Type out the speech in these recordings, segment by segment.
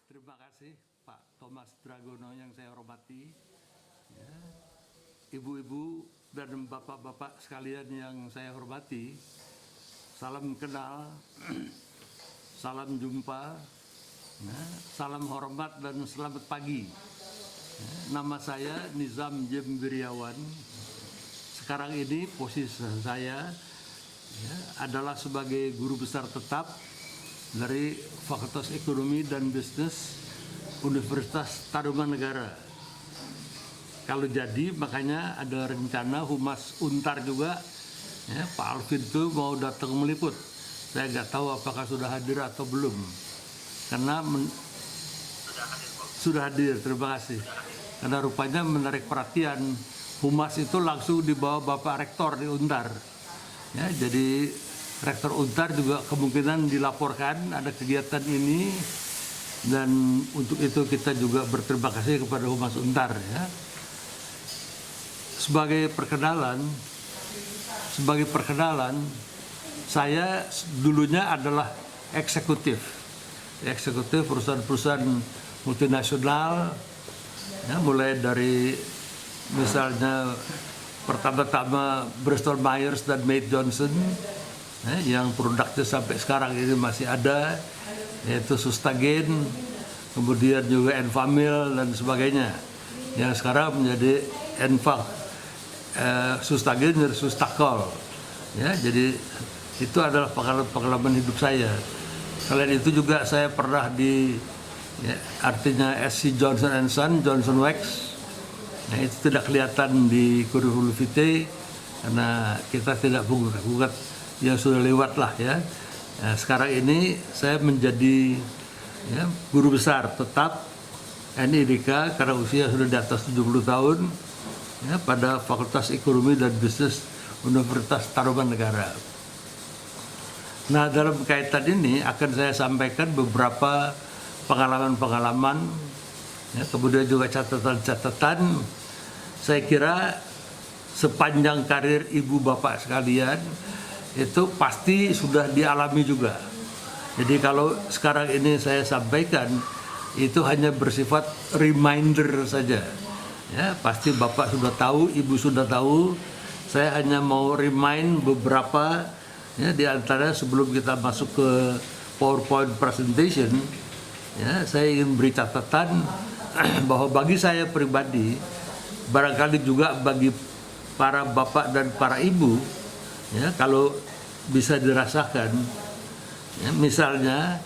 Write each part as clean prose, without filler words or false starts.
Terima kasih Pak Thomas Dragono yang saya hormati, ya, ibu-ibu dan bapak-bapak sekalian yang saya hormati. Salam kenal, salam jumpa, ya, salam hormat dan selamat pagi. Ya, nama saya Nizam Jem Wiryawan. Sekarang ini posisi saya, ya, adalah sebagai guru besar tetap dari Fakultas Ekonomi dan Bisnis Universitas Tarumanegara. Kalau jadi, makanya ada rencana Humas Untar juga, ya, Pak Alvin itu mau datang meliput. Saya nggak tahu apakah sudah hadir atau belum, karena sudah hadir. Terima kasih. Karena rupanya menarik perhatian, Humas itu langsung di bawah Bapak Rektor di Untar. Ya, jadi Rektor Untar juga kemungkinan dilaporkan ada kegiatan ini, dan untuk itu kita juga berterima kasih kepada Humas Untar. Ya. Sebagai perkenalan, saya dulunya adalah eksekutif perusahaan-perusahaan multinasional, ya, mulai dari misalnya pertama-tama Bristol Myers dan Mead Johnson, yang produknya sampai sekarang ini masih ada, yaitu Sustagen, kemudian juga Enfamil dan sebagainya, yang sekarang menjadi Enfac, Sustagen dan Sustakol. Ya, jadi itu adalah pengalaman hidup saya. Selain itu juga saya pernah di, ya, artinya SC Johnson & Son, Johnson Wax. Nah, itu tidak kelihatan di kurikulum vitae karena kita tidak buka yang sudah lewat lah, ya. Nah, sekarang ini saya menjadi, ya, guru besar tetap NIDK karena usia sudah di atas 70 tahun, ya, pada Fakultas Ekonomi dan Bisnis Universitas Tarumanegara. Nah, dalam kaitan ini akan saya sampaikan beberapa pengalaman-pengalaman, ya, kemudian juga catatan-catatan. Saya kira sepanjang karir ibu bapak sekalian itu pasti sudah dialami juga. Jadi kalau sekarang ini saya sampaikan itu hanya bersifat reminder saja. Ya, pasti bapak sudah tahu, ibu sudah tahu. Saya hanya mau remind beberapa, ya, di antara sebelum kita masuk ke PowerPoint presentation. Ya, saya ingin beri catatan bahwa bagi saya pribadi, barangkali juga bagi para bapak dan para ibu, ya, kalau bisa dirasakan, ya, misalnya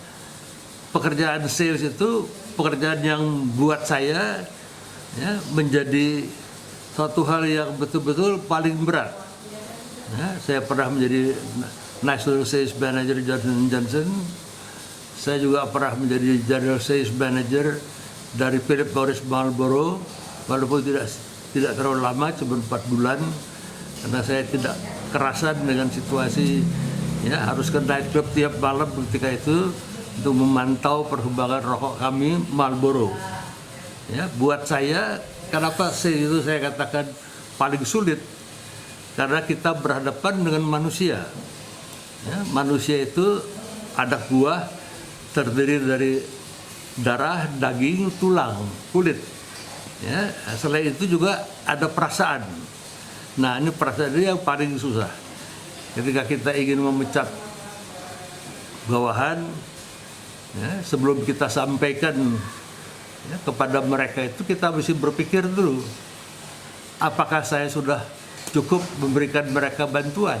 pekerjaan sales itu pekerjaan yang buat saya, ya, menjadi suatu hal yang betul-betul paling berat. Ya, saya pernah menjadi National Sales Manager Johnson & Johnson. Saya juga pernah menjadi General Sales Manager dari Philip Morris Marlboro, walaupun tidak terlalu lama, cuma 4 bulan, karena saya tidak kerasan dengan situasi, ya, harus ke night club tiap malam ketika itu untuk memantau perkembangan rokok kami Marlboro. Ya, buat saya, kenapa itu saya katakan paling sulit? Karena kita berhadapan dengan manusia. Ya, manusia itu anak buah terdiri dari darah, daging, tulang, kulit. Ya, selain itu juga ada perasaan. Nah, ini perasaan ini yang paling susah. Ketika kita ingin memecat bawahan, ya, sebelum kita sampaikan, ya, kepada mereka itu kita mesti berpikir dulu, apakah saya sudah cukup memberikan mereka bantuan?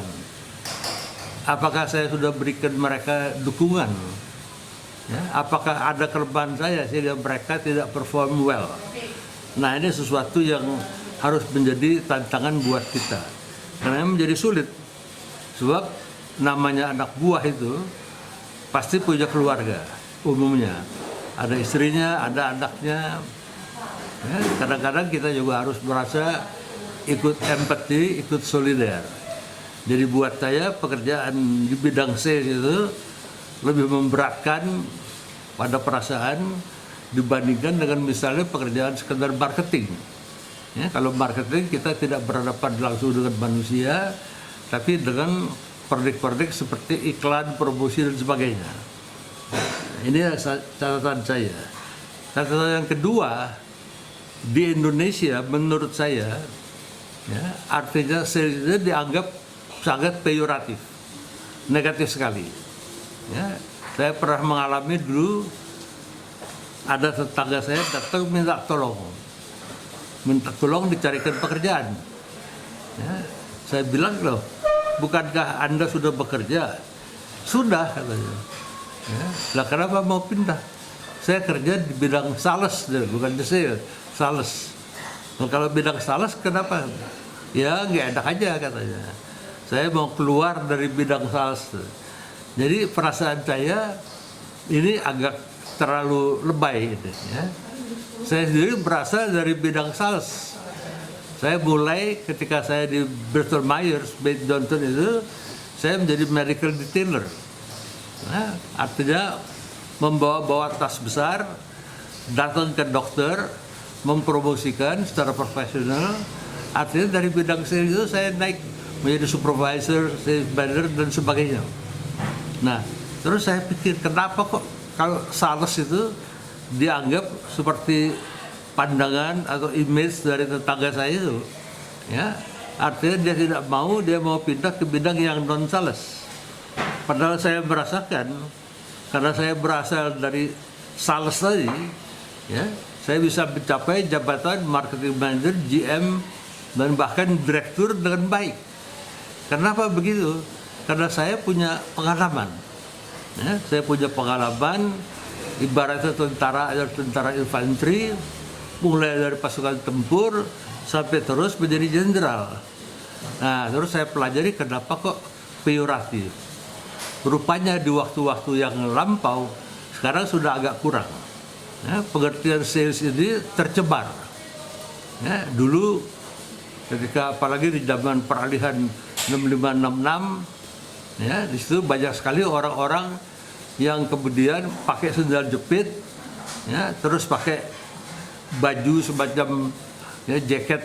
Apakah saya sudah berikan mereka dukungan? Ya, apakah ada kelemahan saya sehingga mereka tidak perform well? Nah, ini sesuatu yang harus menjadi tantangan buat kita. Karena menjadi sulit. Sebab namanya anak buah itu pasti punya keluarga umumnya. Ada istrinya, ada anaknya. Ya, kadang-kadang kita juga harus merasa ikut empati, ikut solider. Jadi buat saya pekerjaan di bidang sales itu lebih memberatkan pada perasaan dibandingkan dengan misalnya pekerjaan sekedar marketing. Ya, kalau marketing kita tidak berhadapan langsung dengan manusia, tapi dengan produk-produk seperti iklan, promosi dan sebagainya. Ini catatan saya. Catatan yang kedua, di Indonesia menurut saya, ya, artinya sales itu dianggap sangat peyoratif, negatif sekali. Ya, saya pernah mengalami dulu, ada tetangga saya datang minta tolong dicarikan pekerjaan. Ya, saya bilang, loh, bukankah Anda sudah bekerja? Sudah, katanya. Ya, lah kenapa mau pindah? Saya kerja di bidang sales, bukan di sales. Nah, kalau bidang sales kenapa? Ya nggak enak aja, katanya. Saya mau keluar dari bidang sales. Jadi perasaan saya ini agak terlalu lebay gitu, ya. Saya sendiri berasal dari bidang sales. Saya mulai ketika saya di Bristol Myers, Bates Johnson itu, saya menjadi medical detailer. Nah, artinya membawa tas besar, datang ke dokter, mempromosikan secara profesional. Artinya dari bidang sales itu saya naik menjadi supervisor, sales manager dan sebagainya. Nah, terus saya pikir kenapa kok kalau sales itu dianggap seperti pandangan atau image dari tetangga saya itu, ya, artinya dia mau pindah ke bidang yang non sales. Padahal saya merasakan, karena saya berasal dari sales tadi, ya, saya bisa mencapai jabatan marketing manager, GM, dan bahkan direktur dengan baik. Kenapa begitu? Karena saya punya pengalaman. Ya, saya punya pengalaman, ibaratnya tentara infanteri, mulai dari pasukan tempur sampai terus menjadi jenderal. Nah, terus saya pelajari kenapa kok peyoratif. Rupanya di waktu-waktu yang lampau sekarang sudah agak kurang. Ya, pengertian sales ini tercemar. Ya, dulu ketika apalagi di zaman peralihan 6566, ya, di situ banyak sekali orang-orang yang kemudian pakai sendal jepit, ya, terus pakai baju semacam, ya, jaket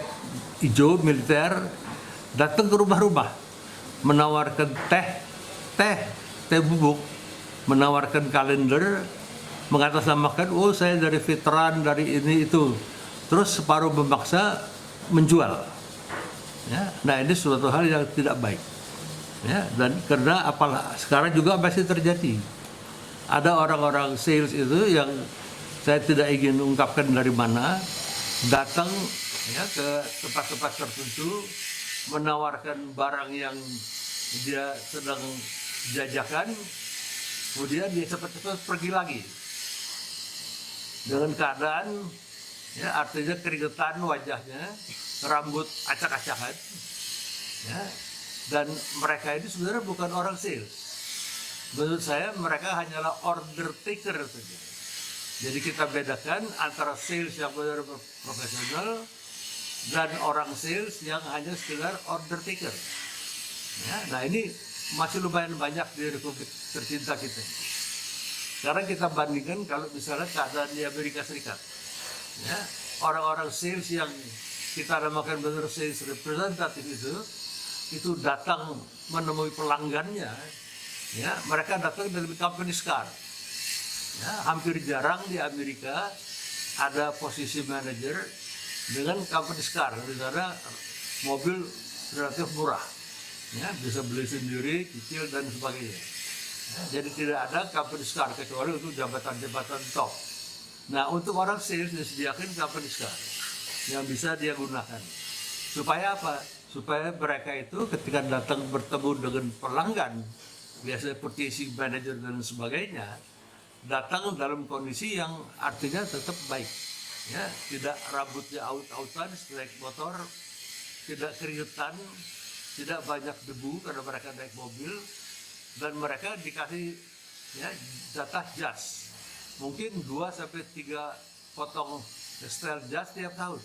hijau militer, datang ke rumah-rumah menawarkan teh bubuk, menawarkan kalender, mengatasnamakan, oh saya dari veteran, dari ini itu, terus separuh memaksa menjual. Ya, nah ini suatu hal yang tidak baik. Ya, dan karena apalah sekarang juga masih terjadi. Ada orang-orang sales itu yang saya tidak ingin ungkapkan dari mana, datang, ya, ke tempat-tempat tertentu, menawarkan barang yang dia sedang jajakan, kemudian dia cepat-cepat pergi lagi dengan keadaan, ya, artinya keringetan wajahnya, rambut acak-acakan, ya, dan mereka ini sebenarnya bukan orang sales. Menurut saya mereka hanyalah order taker saja. Jadi kita bedakan antara sales yang benar profesional dan orang sales yang hanya sekedar order taker. Ya, nah ini masih lumayan banyak di Republik tercinta kita. Sekarang kita bandingkan kalau misalnya keadaan di Amerika Serikat. Ya, orang-orang sales yang kita namakan benar sales representatif itu datang menemui pelanggannya. Ya, mereka datang dari company car. Ya, hampir jarang di Amerika ada posisi manajer dengan company car. Di sana mobil relatif murah. Ya, bisa beli sendiri, cicil dan sebagainya. Ya, jadi tidak ada company car kecuali untuk jabatan-jabatan top. Nah, untuk orang sales disediakan company car yang bisa dia gunakan. Supaya apa? Supaya mereka itu ketika datang bertemu dengan pelanggan, biasanya purchasing manager dan sebagainya, datang dalam kondisi yang artinya tetap baik. Ya, tidak rambutnya aut-autan, naik motor, tidak keringetan, tidak banyak debu karena mereka naik mobil, dan mereka dikasih, ya, jatah jas, mungkin 2-3 potong style jas tiap tahun.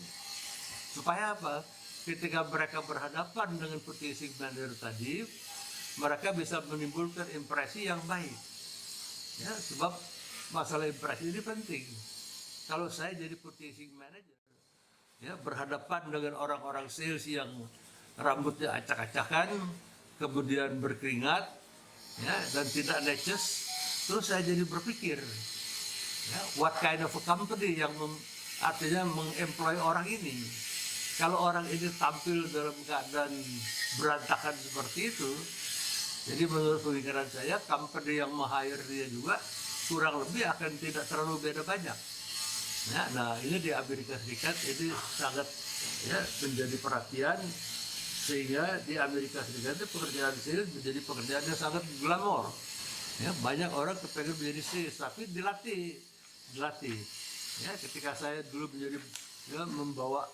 Supaya apa? Ketika mereka berhadapan dengan purchasing manager tadi, mereka bisa menimbulkan impresi yang baik. Ya, sebab masalah impresi ini penting. Kalau saya jadi purchasing manager, ya, berhadapan dengan orang-orang sales yang rambutnya acak-acakan, kemudian berkeringat, ya, dan tidak neces, terus saya jadi berpikir, Ya, what kind of a company yang artinya mengemploy orang ini. Kalau orang ini tampil dalam keadaan berantakan seperti itu, jadi menurut pemikiran saya, company yang meng-hire dia juga kurang lebih akan tidak terlalu beda banyak. Ya, nah ini di Amerika Serikat ini sangat ya menjadi perhatian, sehingga di Amerika Serikat itu pekerjaan sales menjadi pekerjaan yang sangat glamor. Ya, banyak orang kepengen menjadi sales, tapi dilatih. Ya, ketika saya dulu menjadi membawa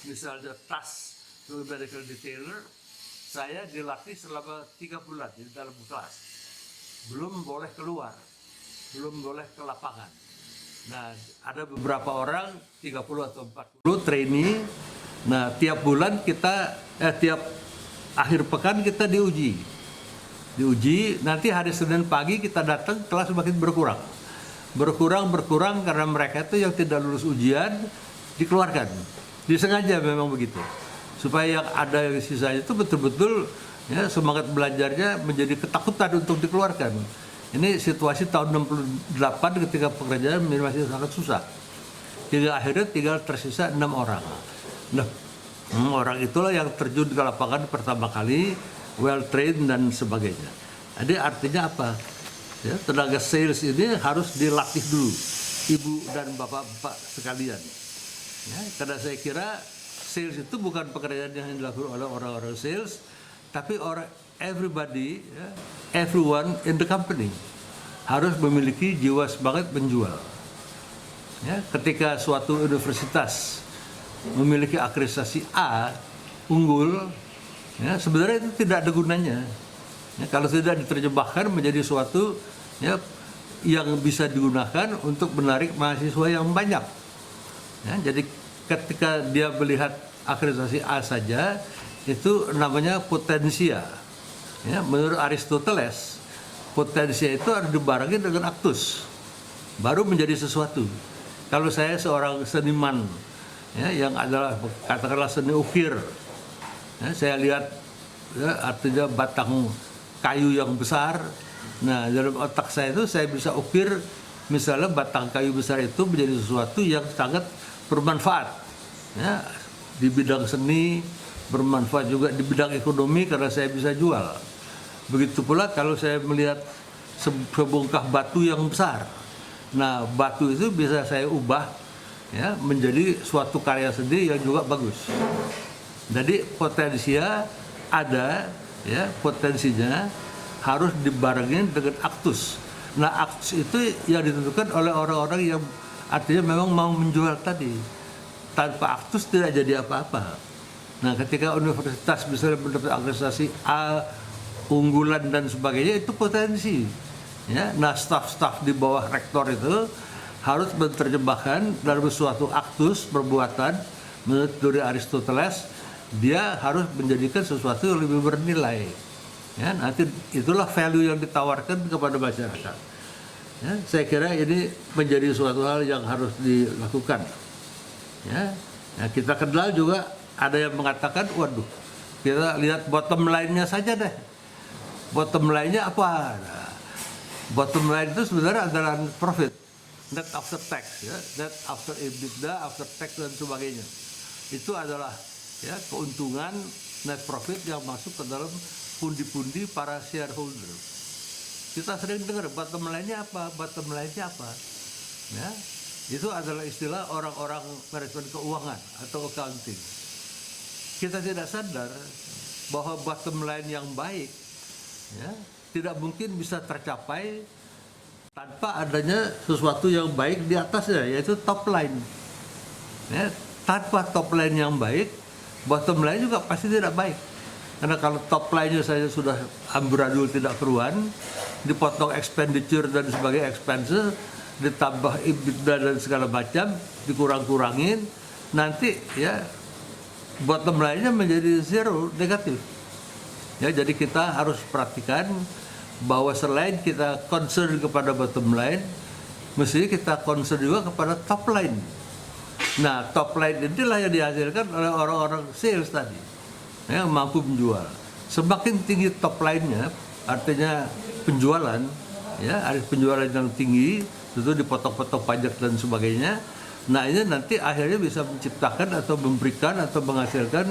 misalnya tas ke medical detailer, saya dilatih selama 3 bulan di dalam kelas. Belum boleh keluar, belum boleh ke lapangan. Nah, ada beberapa orang 30 atau 40 trainee. Nah, tiap bulan kita tiap akhir pekan kita diuji. Nanti hari Senin pagi kita datang, kelas semakin berkurang karena mereka itu yang tidak lulus ujian dikeluarkan. Disengaja memang begitu. Supaya yang ada yang sisanya itu betul-betul ya semangat belajarnya menjadi ketakutan untuk dikeluarkan. Ini situasi tahun 68 ketika pekerjaan masih sangat susah. Hingga akhirnya tinggal tersisa 6 orang. Nah, 6 orang itulah yang terjun ke lapangan pertama kali, well trained dan sebagainya. Jadi artinya apa? Ya, tenaga sales ini harus dilatih dulu, ibu dan bapak-bapak sekalian. Ya, karena saya kira sales itu bukan pekerjaan yang dilakukan oleh orang-orang sales, tapi everybody, ya, everyone in the company harus memiliki jiwa semangat menjual. Ya, ketika suatu universitas memiliki akreditasi A unggul, ya, sebenarnya itu tidak ada gunanya. Ya, kalau tidak diterjemahkan menjadi suatu ya, yang bisa digunakan untuk menarik mahasiswa yang banyak. Ya, jadi ketika dia melihat akreditasi A saja, itu namanya potensia. Ya, menurut Aristoteles, potensia itu harus dibarengi dengan aktus, baru menjadi sesuatu. Kalau saya seorang seniman, ya, yang adalah katakanlah seni ukir, ya, saya lihat ya, artinya batang kayu yang besar. Nah, dalam otak saya itu saya bisa ukir misalnya batang kayu besar itu menjadi sesuatu yang sangat bermanfaat. Ya, di bidang seni, bermanfaat juga di bidang ekonomi karena saya bisa jual. Begitu pula kalau saya melihat sebongkah batu yang besar. Nah, batu itu bisa saya ubah ya menjadi suatu karya seni yang juga bagus. Jadi potensia ada, ya, potensinya harus dibarengin dengan aktus. Nah, aktus itu yang ditentukan oleh orang-orang yang artinya memang mau menjual tadi. Tanpa aktus tidak jadi apa-apa. Nah, ketika universitas bisa mendapat akreditasi A unggulan dan sebagainya, itu potensi. Ya, nah, staf-staf di bawah rektor itu harus menerjemahkan dalam suatu aktus perbuatan menurut dari Aristoteles, dia harus menjadikan sesuatu yang lebih bernilai. Ya, nanti itulah value yang ditawarkan kepada masyarakat. Ya, saya kira ini menjadi suatu hal yang harus dilakukan. Ya, ya, kita kenal juga ada yang mengatakan, waduh, kita lihat bottom line-nya saja deh. Bottom line-nya apa? Nah, bottom line itu sebenarnya adalah profit, net after tax, ya, net after EBITDA, after tax dan sebagainya. Itu adalah ya keuntungan net profit yang masuk ke dalam pundi-pundi para shareholder. Kita sering dengar bottom line-nya apa, bottom line-nya apa. Ya, itu adalah istilah orang-orang manajemen keuangan atau accounting. Kita tidak sadar bahwa bottom line yang baik ya, tidak mungkin bisa tercapai tanpa adanya sesuatu yang baik di atasnya, yaitu top line. Ya, tanpa top line yang baik, bottom line juga pasti tidak baik. Karena kalau top line-nya saja sudah amburadul tidak keruan, dipotong expenditure dan sebagai expenses, ditambah EBITDA dan segala macam, dikurang-kurangin, nanti ya bottom line-nya menjadi zero, negatif. Ya, jadi kita harus perhatikan bahwa selain kita concern kepada bottom line, mesti kita concern juga kepada top line. Nah, top line inilah yang dihasilkan oleh orang-orang sales tadi, ya, mampu menjual. Semakin tinggi top line-nya, artinya penjualan, ya, ada penjualan yang tinggi, tentu dipotong-potong pajak dan sebagainya. Nah ini nanti akhirnya bisa menciptakan atau memberikan atau menghasilkan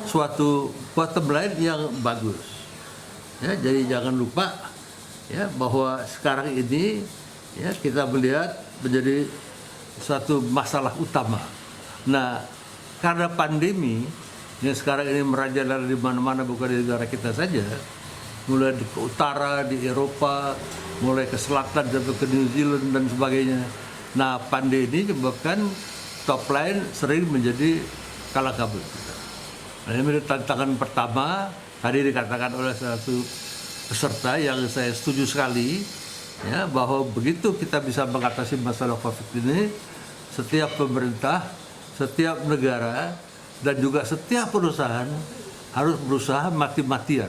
suatu bottom line yang bagus. Ya, jadi jangan lupa ya bahwa sekarang ini ya kita melihat menjadi suatu masalah utama. Nah, karena pandemi yang sekarang ini merajalela di mana-mana, bukan di negara kita saja, mulai ke utara, di Eropa, mulai ke selatan sampai ke New Zealand dan sebagainya. Nah, pandemi ini menyebabkan top line sering menjadi kalah kabut. Nah, ini menjadi tantangan pertama. Tadi dikatakan oleh satu peserta yang saya setuju sekali, ya, bahwa begitu kita bisa mengatasi masalah COVID ini, setiap pemerintah, setiap negara, dan juga setiap perusahaan harus berusaha mati-matian.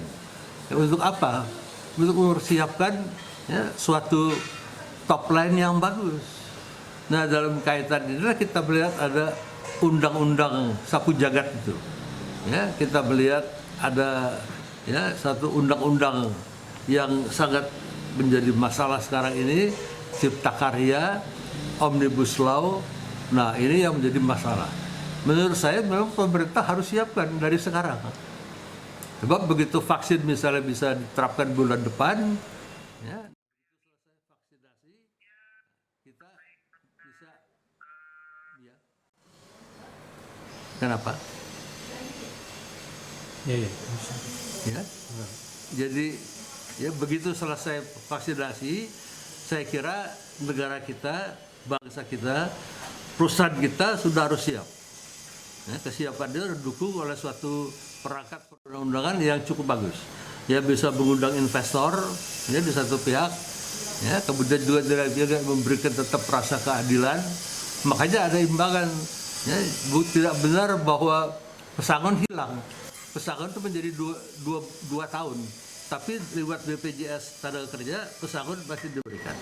Ya, untuk apa? Untuk mempersiapkan ya, suatu top line yang bagus. Nah, dalam kaitan inilah kita melihat ada undang-undang sapu jagat itu. Ya, kita melihat ada ya satu undang-undang yang sangat menjadi masalah sekarang ini, Cipta Karya, Omnibus Law. Nah, ini yang menjadi masalah. Menurut saya memang pemerintah harus siapkan dari sekarang. Sebab begitu vaksin misalnya bisa diterapkan bulan depan, ya, vaksinasi kita bisa, ya. Kenapa? Ya. Jadi ya begitu selesai vaksinasi, saya kira negara kita, bangsa kita, perusahaan kita sudah harus siap. Ya, kesiapan dia didukung oleh suatu perangkat perundang-undangan yang cukup bagus. Ya bisa mengundang investor, ya di satu pihak, ya kemudian juga dia memberikan tetap rasa keadilan. Makanya ada imbangan. Ya, tidak benar bahwa pesangon hilang. Pesangon itu menjadi dua tahun, tapi lewat BPJS tenaga kerja pesangon masih diberikan.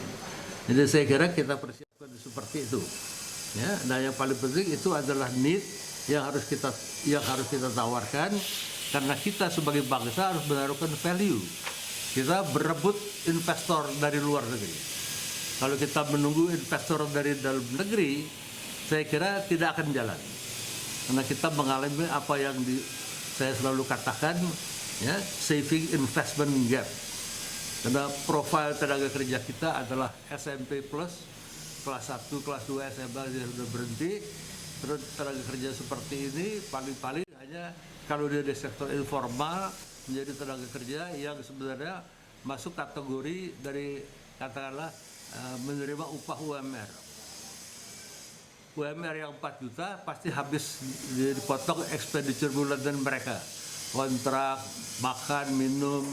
Jadi saya kira kita persiapkan seperti itu. Ya, nah yang paling penting itu adalah need yang harus kita tawarkan, karena kita sebagai bangsa harus menaruhkan value. Kita berebut investor dari luar negeri. Kalau kita menunggu investor dari dalam negeri, saya kira tidak akan jalan. Karena kita mengalami apa yang saya selalu katakan, ya, saving investment gap. Karena profil tenaga kerja kita adalah SMP plus, kelas 1, kelas 2 SMA dia sudah berhenti. Terus tenaga kerja seperti ini paling-paling hanya kalau dia di sektor informal menjadi tenaga kerja yang sebenarnya masuk kategori dari katakanlah menerima upah UMR. UMR yang 4 juta pasti habis dipotong expenditure bulanan mereka. Kontrak, makan, minum,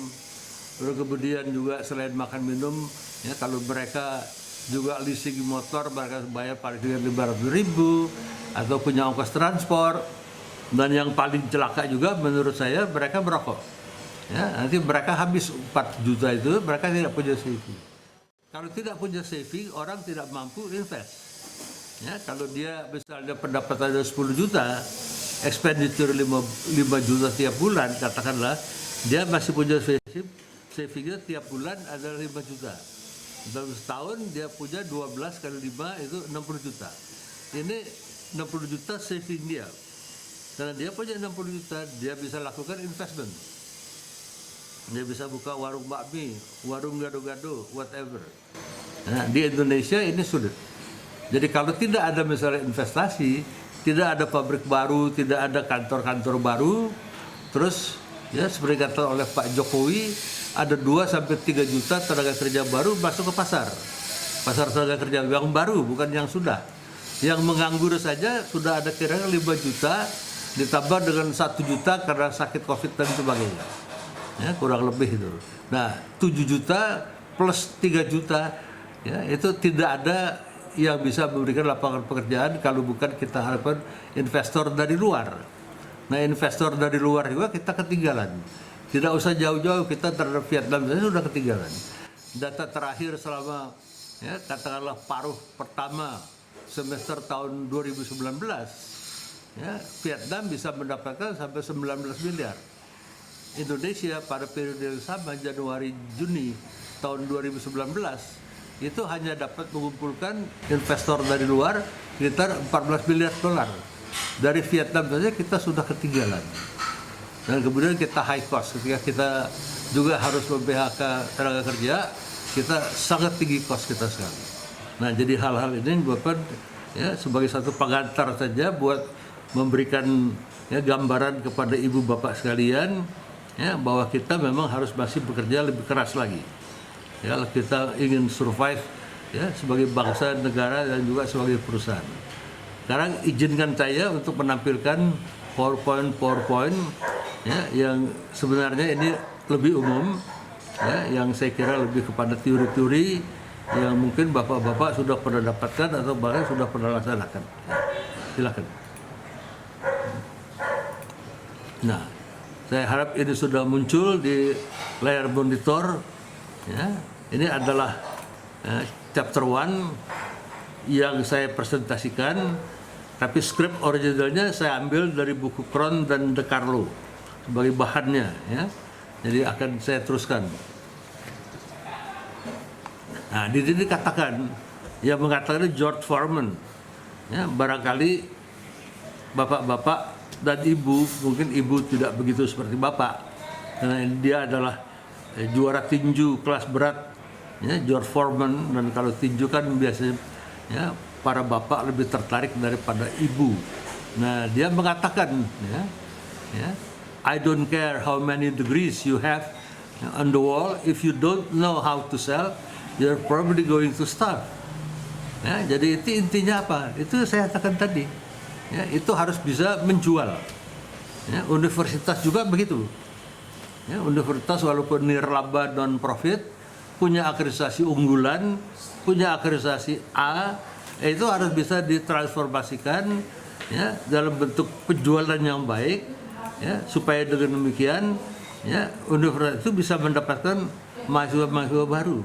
lalu kemudian juga selain makan minum, ya kalau mereka juga leasing motor, mereka bayar parkir 500.000 atau punya ongkos transport. Dan yang paling celaka juga menurut saya mereka merokok. Ya, nanti mereka habis 4 juta itu, mereka tidak punya saving. Kalau tidak punya saving, orang tidak mampu invest. Ya, kalau dia misalnya pendapatannya 10 juta, expenditure 5 juta tiap bulan, katakanlah, dia masih punya savingnya tiap bulan adalah 5 juta. Dalam setahun dia punya 12 kali 5 itu 60 juta. Ini 60 juta saving dia. Karena dia punya 60 juta, dia bisa lakukan investment. Dia bisa buka warung bakmi, warung gado-gado, whatever. Nah, di Indonesia ini sulit. Jadi kalau tidak ada misalnya investasi, tidak ada pabrik baru, tidak ada kantor-kantor baru, terus ya seperti kata oleh Pak Jokowi, ada 2-3 juta tenaga kerja baru masuk ke pasar. Pasar tenaga kerja yang baru, bukan yang sudah. Yang menganggur saja sudah ada kira-kira 5 juta, ditambah dengan 1 juta karena sakit COVID dan sebagainya. Ya, kurang lebih itu. Nah, 7 juta plus 3 juta, ya, itu tidak ada yang bisa memberikan lapangan pekerjaan kalau bukan kita harapkan investor dari luar. Nah, investor dari luar juga kita ketinggalan. Tidak usah jauh-jauh, kita terhadap Vietnam saja sudah ketinggalan. Data terakhir selama ya, katakanlah paruh pertama semester tahun 2019, ya, Vietnam bisa mendapatkan sampai 19 miliar. Indonesia pada periode yang sama Januari Juni tahun 2019 itu hanya dapat mengumpulkan investor dari luar sekitar 14 miliar dolar. Dari Vietnam saja kita sudah ketinggalan. Dan kemudian kita high cost, ketika kita juga harus memphk tenaga kerja, kita sangat tinggi cost kita sekali. Nah, jadi hal-hal ini merupakan ya sebagai satu pengantar saja buat memberikan ya gambaran kepada ibu bapak sekalian ya bahwa kita memang harus masih bekerja lebih keras lagi. Ya, kalau kita ingin survive ya sebagai bangsa, negara dan juga sebagai perusahaan. Sekarang izinkan saya untuk menampilkan PowerPoint ya yang sebenarnya ini lebih umum ya, yang saya kira lebih kepada teori-teori yang mungkin bapak-bapak sudah pernah dapatkan atau bahkan sudah pernah laksanakan. Ya, silakan. Nah, saya harap ini sudah muncul di layar monitor. Ya, ini adalah chapter 1 yang saya presentasikan, tapi skrip originalnya saya ambil dari buku Kron dan De Carlo sebagai bahannya. Ya, jadi akan saya teruskan. Nah, di sini dikatakan, yang mengatakan George Foreman. Ya, barangkali bapak-bapak dan ibu, mungkin ibu tidak begitu seperti bapak, karena dia adalah juara tinju kelas berat, ya, George Foreman. Dan kalau tinju kan biasanya ya, para bapak lebih tertarik daripada ibu. Nah, dia mengatakan, I don't care how many degrees you have on the wall, if you don't know how to sell, you're probably going to starve. Ya, jadi itu intinya apa? Itu saya katakan tadi. Ya, itu harus bisa menjual. Ya, universitas juga begitu. Ya, universitas walaupun nirlaba non profit, punya akreditasi unggulan, punya akreditasi A, itu harus bisa ditransformasikan ya dalam bentuk penjualan yang baik, ya, supaya dengan demikian ya universitas itu bisa mendapatkan mahasiswa-mahasiswa baru.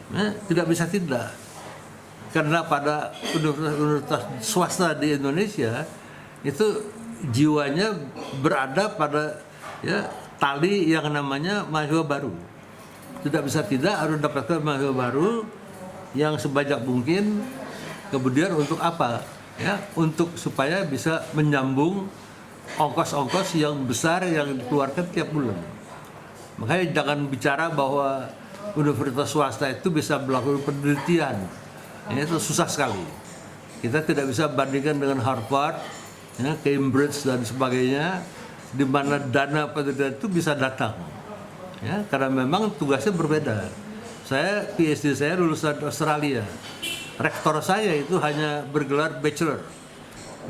Ya, tidak bisa tidak, karena pada universitas swasta di Indonesia itu jiwanya berada pada ya tali yang namanya mahasiswa baru. Tidak bisa tidak harus dapatkan mahasiswa baru yang sebanyak mungkin. Kemudian untuk apa? Ya, untuk supaya bisa menyambung ongkos-ongkos yang besar yang dikeluarkan tiap bulan. Makanya jangan bicara bahwa universitas swasta itu bisa melakukan penelitian. Ya, itu susah sekali. Kita tidak bisa bandingkan dengan Harvard, ya, Cambridge dan sebagainya, di mana dana penelitian itu bisa datang. Ya, karena memang tugasnya berbeda. Saya PhD saya lulusan Australia. Rektor saya itu hanya bergelar bachelor.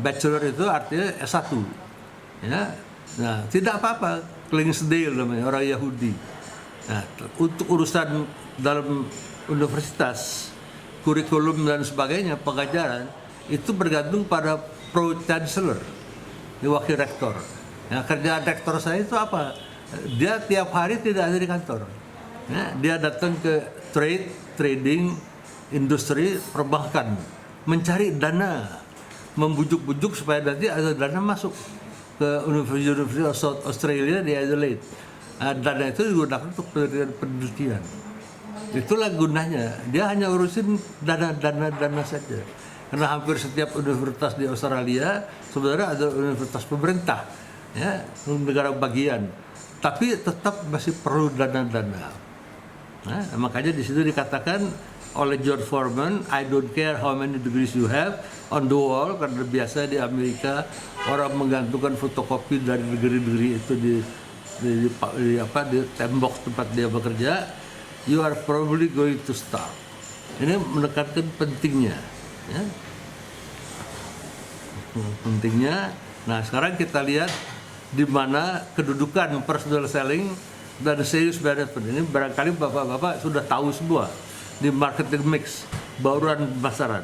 Bachelor itu artinya S1. Ya. Nah, tidak apa-apa. Clydesdale namanya, orang Yahudi. Nah, untuk urusan dalam universitas, kurikulum dan sebagainya, pengajaran, itu bergantung pada pro-chancellor, wakil rektor. Nah, kerjaan rektor saya itu apa? Dia tiap hari tidak ada di kantor. Ya, dia datang ke trading, industri, perbankan, mencari dana, membujuk-bujuk supaya nanti ada dana masuk ke Universitas South Australia di Adelaide. Nah, dana itu digunakan untuk penelitian. Itulah gunanya. Dia hanya urusin dana saja. Karena hampir setiap universitas di Australia sebenarnya ada universitas pemerintah, ya, negara bagian. Tapi tetap masih perlu dana. Nah, makanya di situ dikatakan oleh George Foreman, I don't care how many degrees you have on the wall, karena biasa di Amerika orang menggantungkan fotokopi dari negeri-negeri itu di tembok tempat dia bekerja. You are probably going to starve. Ini menekankan pentingnya, ya. Pentingnya. Nah, sekarang kita lihat di mana kedudukan personal selling dan sales management ini. Barangkali bapak-bapak sudah tahu semua di marketing mix, bauran pemasaran.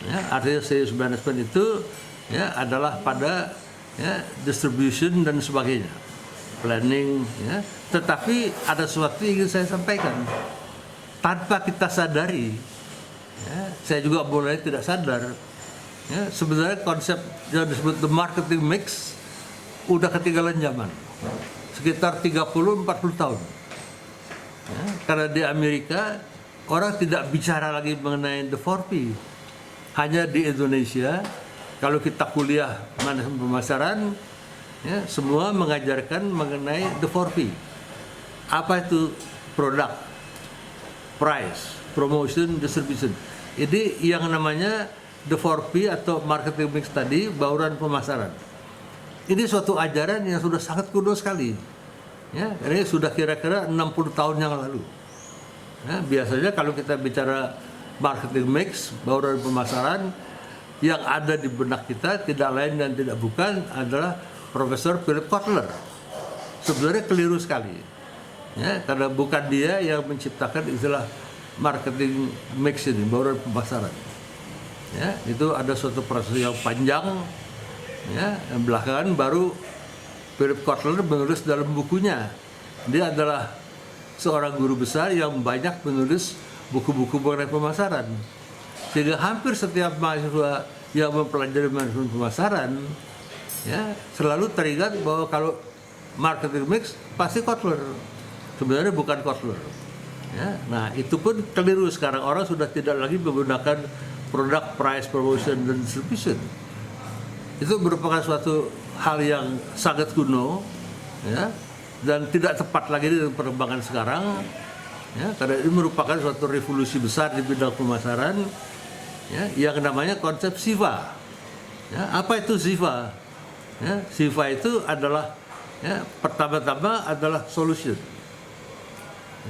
Ya, artinya sales management itu ya adalah pada ya distribution dan sebagainya, planning, ya. Tetapi ada sesuatu yang ingin saya sampaikan tanpa kita sadari, ya, saya juga mulai tidak sadar, ya, sebenarnya konsep yang disebut the marketing mix udah ketinggalan zaman sekitar 30-40 tahun, ya, karena di Amerika orang tidak bicara lagi mengenai the 4P. Hanya di Indonesia, kalau kita kuliah manajemen pemasaran, ya, semua mengajarkan mengenai the 4P. Apa itu produk, price, promotion, distribution. Ini yang namanya the 4P atau marketing mix tadi, bauran pemasaran. Ini suatu ajaran yang sudah sangat kuno sekali. Ya, ini sudah kira-kira 60 tahun yang lalu. Ya, biasanya kalau kita bicara marketing mix, bauran pemasaran, yang ada di benak kita tidak lain dan tidak bukan adalah Profesor Philip Kotler. Sebenarnya keliru sekali. Ya, karena bukan dia yang menciptakan istilah marketing mix ini, bauran pemasaran. Ya, itu ada suatu proses yang panjang. Ya, belakangan baru Philip Kotler menulis dalam bukunya. Dia adalah seorang guru besar yang banyak menulis buku-buku mengenai pemasaran. Sehingga hampir setiap mahasiswa yang mempelajari manajemen pemasaran, ya, selalu teringat bahwa kalau marketing mix pasti Kotler. Sebenarnya bukan Kotler. Ya, nah itu pun keliru sekarang. Orang sudah tidak lagi menggunakan produk, price, promotion, dan distribution. Itu merupakan suatu hal yang sangat kuno, ya, dan tidak tepat lagi dengan perkembangan sekarang, ya, karena ini merupakan suatu revolusi besar di bidang pemasaran, ya, yang namanya konsep SIFA. Ya, apa itu SIFA? Ya, SIFA itu adalah, ya, pertama-tama adalah solution,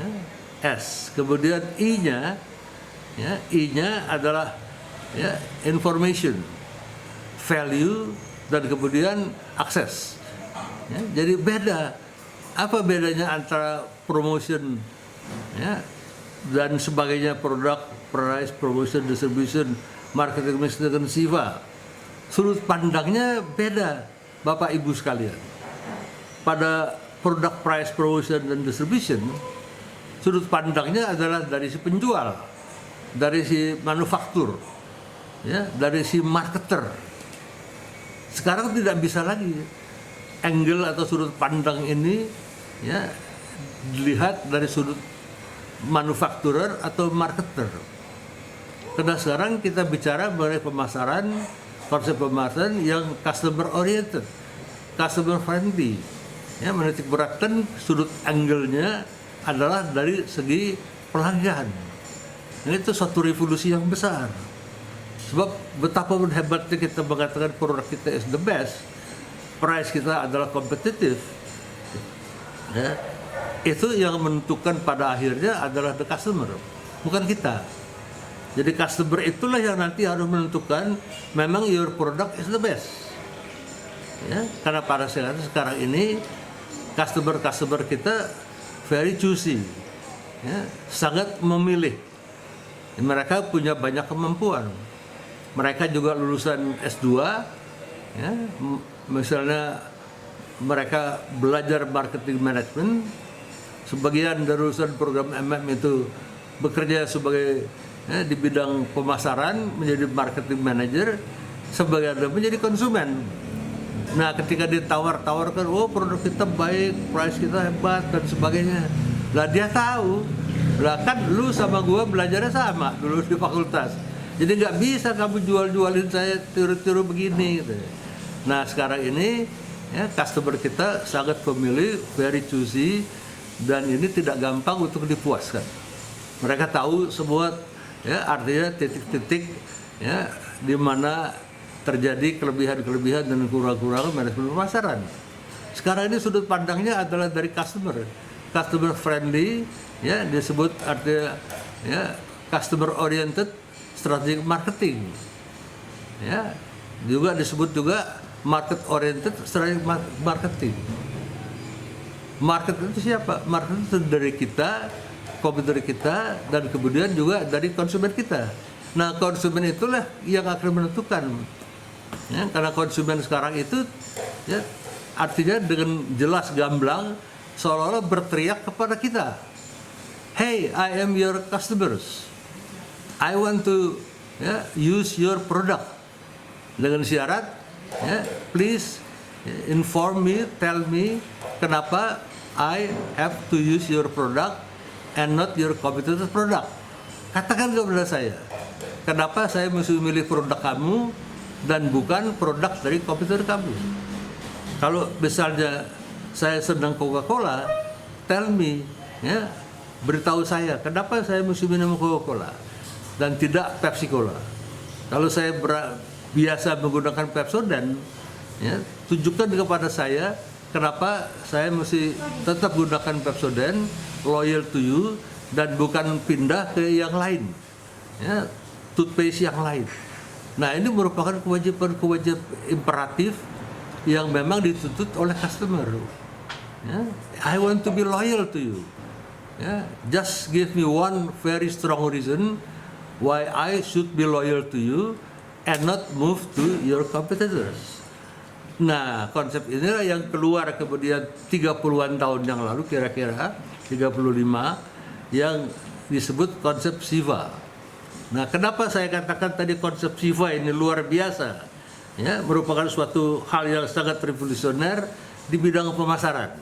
ya, S, kemudian I-nya, ya, I-nya adalah, ya, information, value, dan kemudian akses. Ya, jadi beda. Apa bedanya antara promotion, ya, dan sebagainya, produk, price, promotion, distribution, marketing mix dengan SIFA? Sudut pandangnya beda, Bapak Ibu sekalian. Pada produk, price, promotion, dan distribution, sudut pandangnya adalah dari si penjual, dari si manufaktur, ya, dari si marketer. Sekarang tidak bisa lagi angle atau sudut pandang ini, ya, dilihat dari sudut manufakturer atau marketer. Karena sekarang kita bicara mengenai pemasaran, konsep pemasaran yang customer oriented, customer friendly. Ya, menitik beratkan sudut angle-nya adalah dari segi pelanggan. Ini itu suatu revolusi yang besar. Sebab betapapun hebatnya kita mengatakan produk kita is the best, price kita adalah kompetitif, ya, itu yang menentukan pada akhirnya adalah the customer, bukan kita. Jadi customer itulah yang nanti harus menentukan memang your product is the best. Ya, karena pada sekarang ini customer kita very choosy, ya, sangat memilih. Mereka punya banyak kemampuan. Mereka juga lulusan S2, ya, misalnya mereka belajar marketing management, sebagian dari lulusan program MM itu bekerja sebagai, ya, di bidang pemasaran, menjadi marketing manager, sebagian menjadi konsumen. Nah, ketika ditawar-tawarkan, oh produk kita baik, price kita hebat, dan sebagainya, lah dia tahu, lah kan lu sama gua belajarnya sama dulu di fakultas. Jadi nggak bisa kamu jual-jualin saya tiru-tiru begini, gitu. Nah sekarang ini, ya, customer kita sangat pemilih, very choosy, dan ini tidak gampang untuk dipuaskan. Mereka tahu semua, ya, artinya titik-titik, ya, di mana terjadi kelebihan-kelebihan dan kurang-kurangan manajemen pemasaran. Sekarang ini sudut pandangnya adalah dari customer friendly, ya, disebut artinya, ya, customer oriented strategic marketing, ya, juga disebut juga market oriented strategic marketing. Market itu siapa? Market itu dari kita, kompetitor kita, dan kemudian juga dari konsumen kita. Nah konsumen itulah yang akan menentukan, ya, karena konsumen sekarang itu, ya, artinya dengan jelas gamblang seolah-olah berteriak kepada kita, hey, I am your customers, I want to, ya, use your product, dengan syarat, ya, please inform me, tell me kenapa I have to use your product and not your competitor's product. katakan kepada saya, kenapa saya mesti memilih produk kamu dan bukan produk dari kompetitor kamu? Kalau misalnya saya senang Coca-Cola, tell me, ya, beritahu saya kenapa saya mesti minum Coca-Cola dan tidak Pepsi-Cola. Kalau saya biasa menggunakan Pepsodent, ya, tunjukkan kepada saya kenapa saya mesti tetap gunakan Pepsodent, loyal to you, dan bukan pindah ke yang lain, ya, toothpaste yang lain. Nah, ini merupakan kewajiban imperatif yang memang dituntut oleh customer. Ya, I want to be loyal to you. Ya, just give me one very strong reason why I should be loyal to you and not move to your competitors. Nah, konsep inilah yang keluar kemudian 30-an tahun yang lalu, kira-kira 35, yang disebut konsep Shiva. Nah, kenapa saya katakan tadi konsep Shiva ini luar biasa? Ya, merupakan suatu hal yang sangat revolusioner di bidang pemasaran.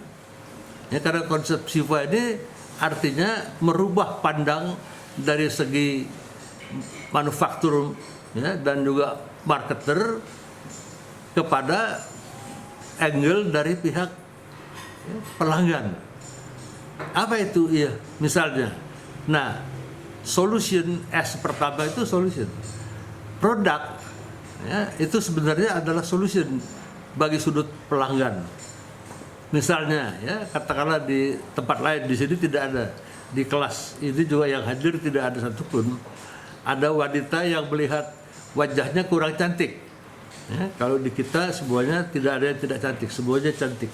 Ya, karena konsep Shiva ini artinya merubah pandang dari segi manufaktur, ya, dan juga marketer kepada angle dari pihak, ya, pelanggan. Apa itu? Iya, misalnya. Nah, solution S pertama itu solution. Produk, ya, itu sebenarnya adalah solution bagi sudut pelanggan. Misalnya, ya, katakanlah di tempat lain, di sini tidak ada. Di kelas ini juga yang hadir tidak ada satupun. Ada wanita yang melihat wajahnya kurang cantik. Ya, kalau di kita semuanya tidak ada yang tidak cantik, semuanya cantik.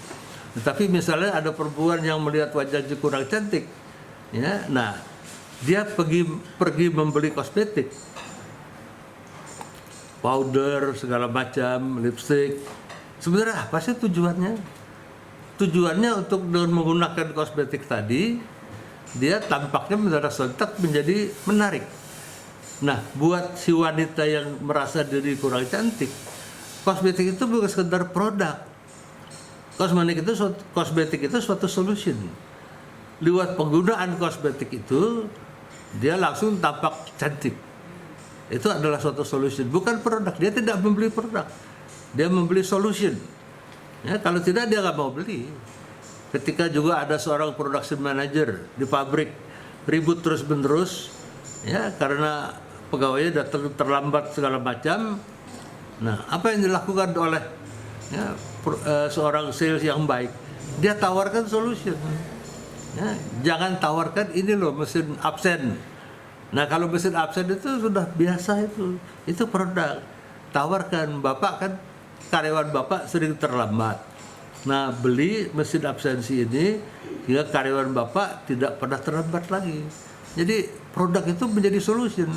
Tetapi misalnya ada perempuan yang melihat wajahnya kurang cantik, ya, nah dia pergi membeli kosmetik, powder segala macam, lipstick. Sebenarnya apa sih tujuannya? Tujuannya untuk dengan menggunakan kosmetik tadi, dia tampaknya mendadak sontak menjadi menarik. Nah, buat si wanita yang merasa diri kurang cantik, kosmetik itu bukan sekedar produk. Kosmetik itu suatu solution. Lewat penggunaan kosmetik itu, dia langsung tampak cantik. Itu adalah suatu solution, bukan produk. Dia tidak membeli produk, dia membeli solution. Ya, kalau tidak dia nggak mau beli. Ketika juga ada seorang production manager di pabrik ribut terus-menerus, ya, karena pegawainya datang terlambat segala macam. Nah, apa yang dilakukan oleh, ya, seorang sales yang baik? Dia tawarkan solution. Ya, jangan tawarkan ini loh mesin absen. Nah, kalau mesin absen itu sudah biasa, itu produk. Tawarkan, Bapak kan karyawan Bapak sering terlambat. Nah, beli mesin absensi ini hingga karyawan Bapak tidak pernah terlambat lagi. Jadi produk itu menjadi solution,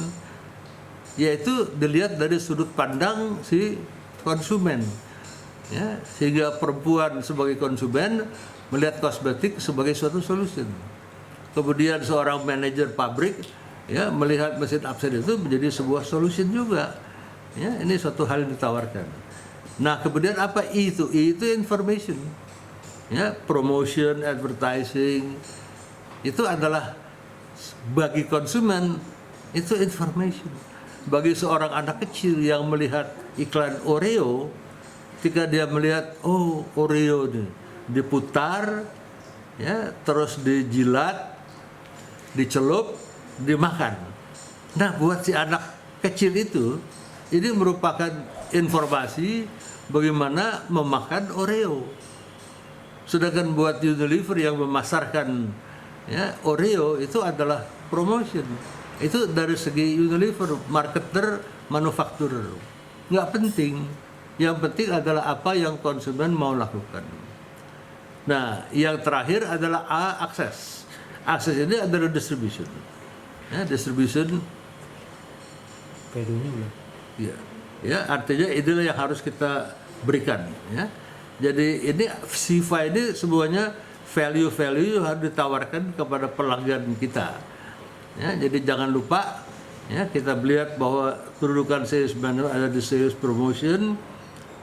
yaitu dilihat dari sudut pandang si konsumen. Ya, sehingga perempuan sebagai konsumen melihat kosmetik sebagai suatu solution. Kemudian seorang manajer pabrik, ya, melihat mesin absen itu menjadi sebuah solution juga. Ya, ini suatu hal yang ditawarkan. Nah, kemudian apa itu? Itu information. Ya, promotion, advertising, itu adalah bagi konsumen itu information. Bagi seorang anak kecil yang melihat iklan Oreo, ketika dia melihat, oh, Oreo nih diputar, ya, terus dijilat, dicelup, dimakan. Nah, buat si anak kecil itu, ini merupakan informasi bagaimana memakan Oreo. Sedangkan buat Unilever yang memasarkan, ya, Oreo itu adalah promotion. Itu dari segi Unilever, marketer, manufakturer. Nggak penting. Yang penting adalah apa yang konsumen mau lakukan. Nah, yang terakhir adalah akses. Akses ini adalah distribution. Ya, distribution. Ya, ya, artinya inilah yang harus kita berikan. Ya. Jadi ini Shiva ini semuanya value-value harus ditawarkan kepada pelanggan kita. Ya, jadi jangan lupa, ya, kita melihat bahwa kedudukan sales manager ada di sales promotion,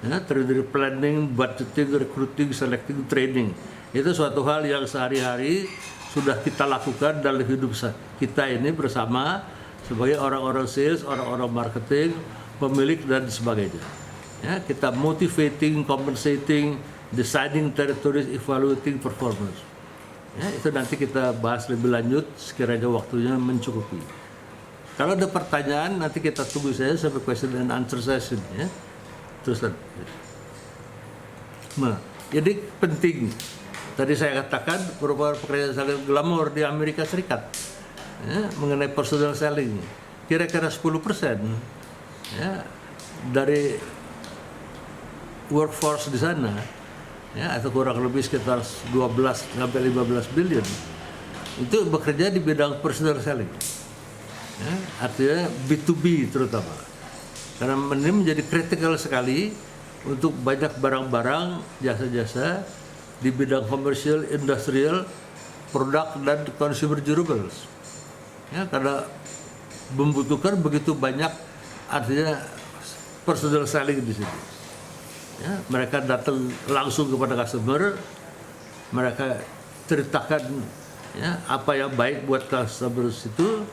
ya, terdiri planning, budgeting, recruiting, selecting, training. Itu suatu hal yang sehari-hari sudah kita lakukan dalam hidup kita ini bersama sebagai orang-orang sales, orang-orang marketing, pemilik dan sebagainya. Ya, kita motivating, compensating, deciding territories, evaluating performance. Ya, itu nanti kita bahas lebih lanjut sekiranya waktunya mencukupi. Kalau ada pertanyaan nanti kita tunggu saya sampai question and answer session ya. Terus. Nah, jadi penting. Tadi saya katakan merupakan pekerjaan sangat glamor di Amerika Serikat ya, mengenai personal selling. Kira-kira 10% ya, dari workforce di sana ya, atau kurang lebih sekitar 12 sampai 15 billion itu bekerja di bidang personal selling ya, artinya B2B terutama, karena ini menjadi kritikal sekali untuk banyak barang-barang, jasa-jasa di bidang komersial, industrial, produk dan consumer durables ya, karena membutuhkan begitu banyak artinya personal selling di sini. Ya, mereka datang langsung kepada customer, mereka ceritakan ya, apa yang baik buat customer itu.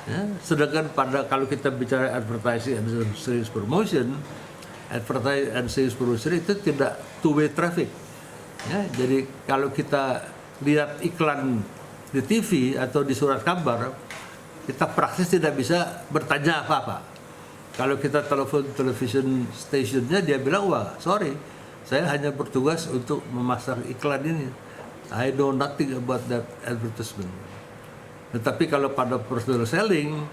Ya, sedangkan kalau kita bicara advertising and sales promotion, advertising and sales promotion itu tidak two-way traffic. Ya, jadi kalau kita lihat iklan di TV atau di surat kabar, kita praktis tidak bisa bertanya apa-apa. Kalau kita telepon television stationnya, dia bilang, wah sorry, saya hanya bertugas untuk memasang iklan ini. I know nothing about that advertisement. Tetapi kalau pada personal selling,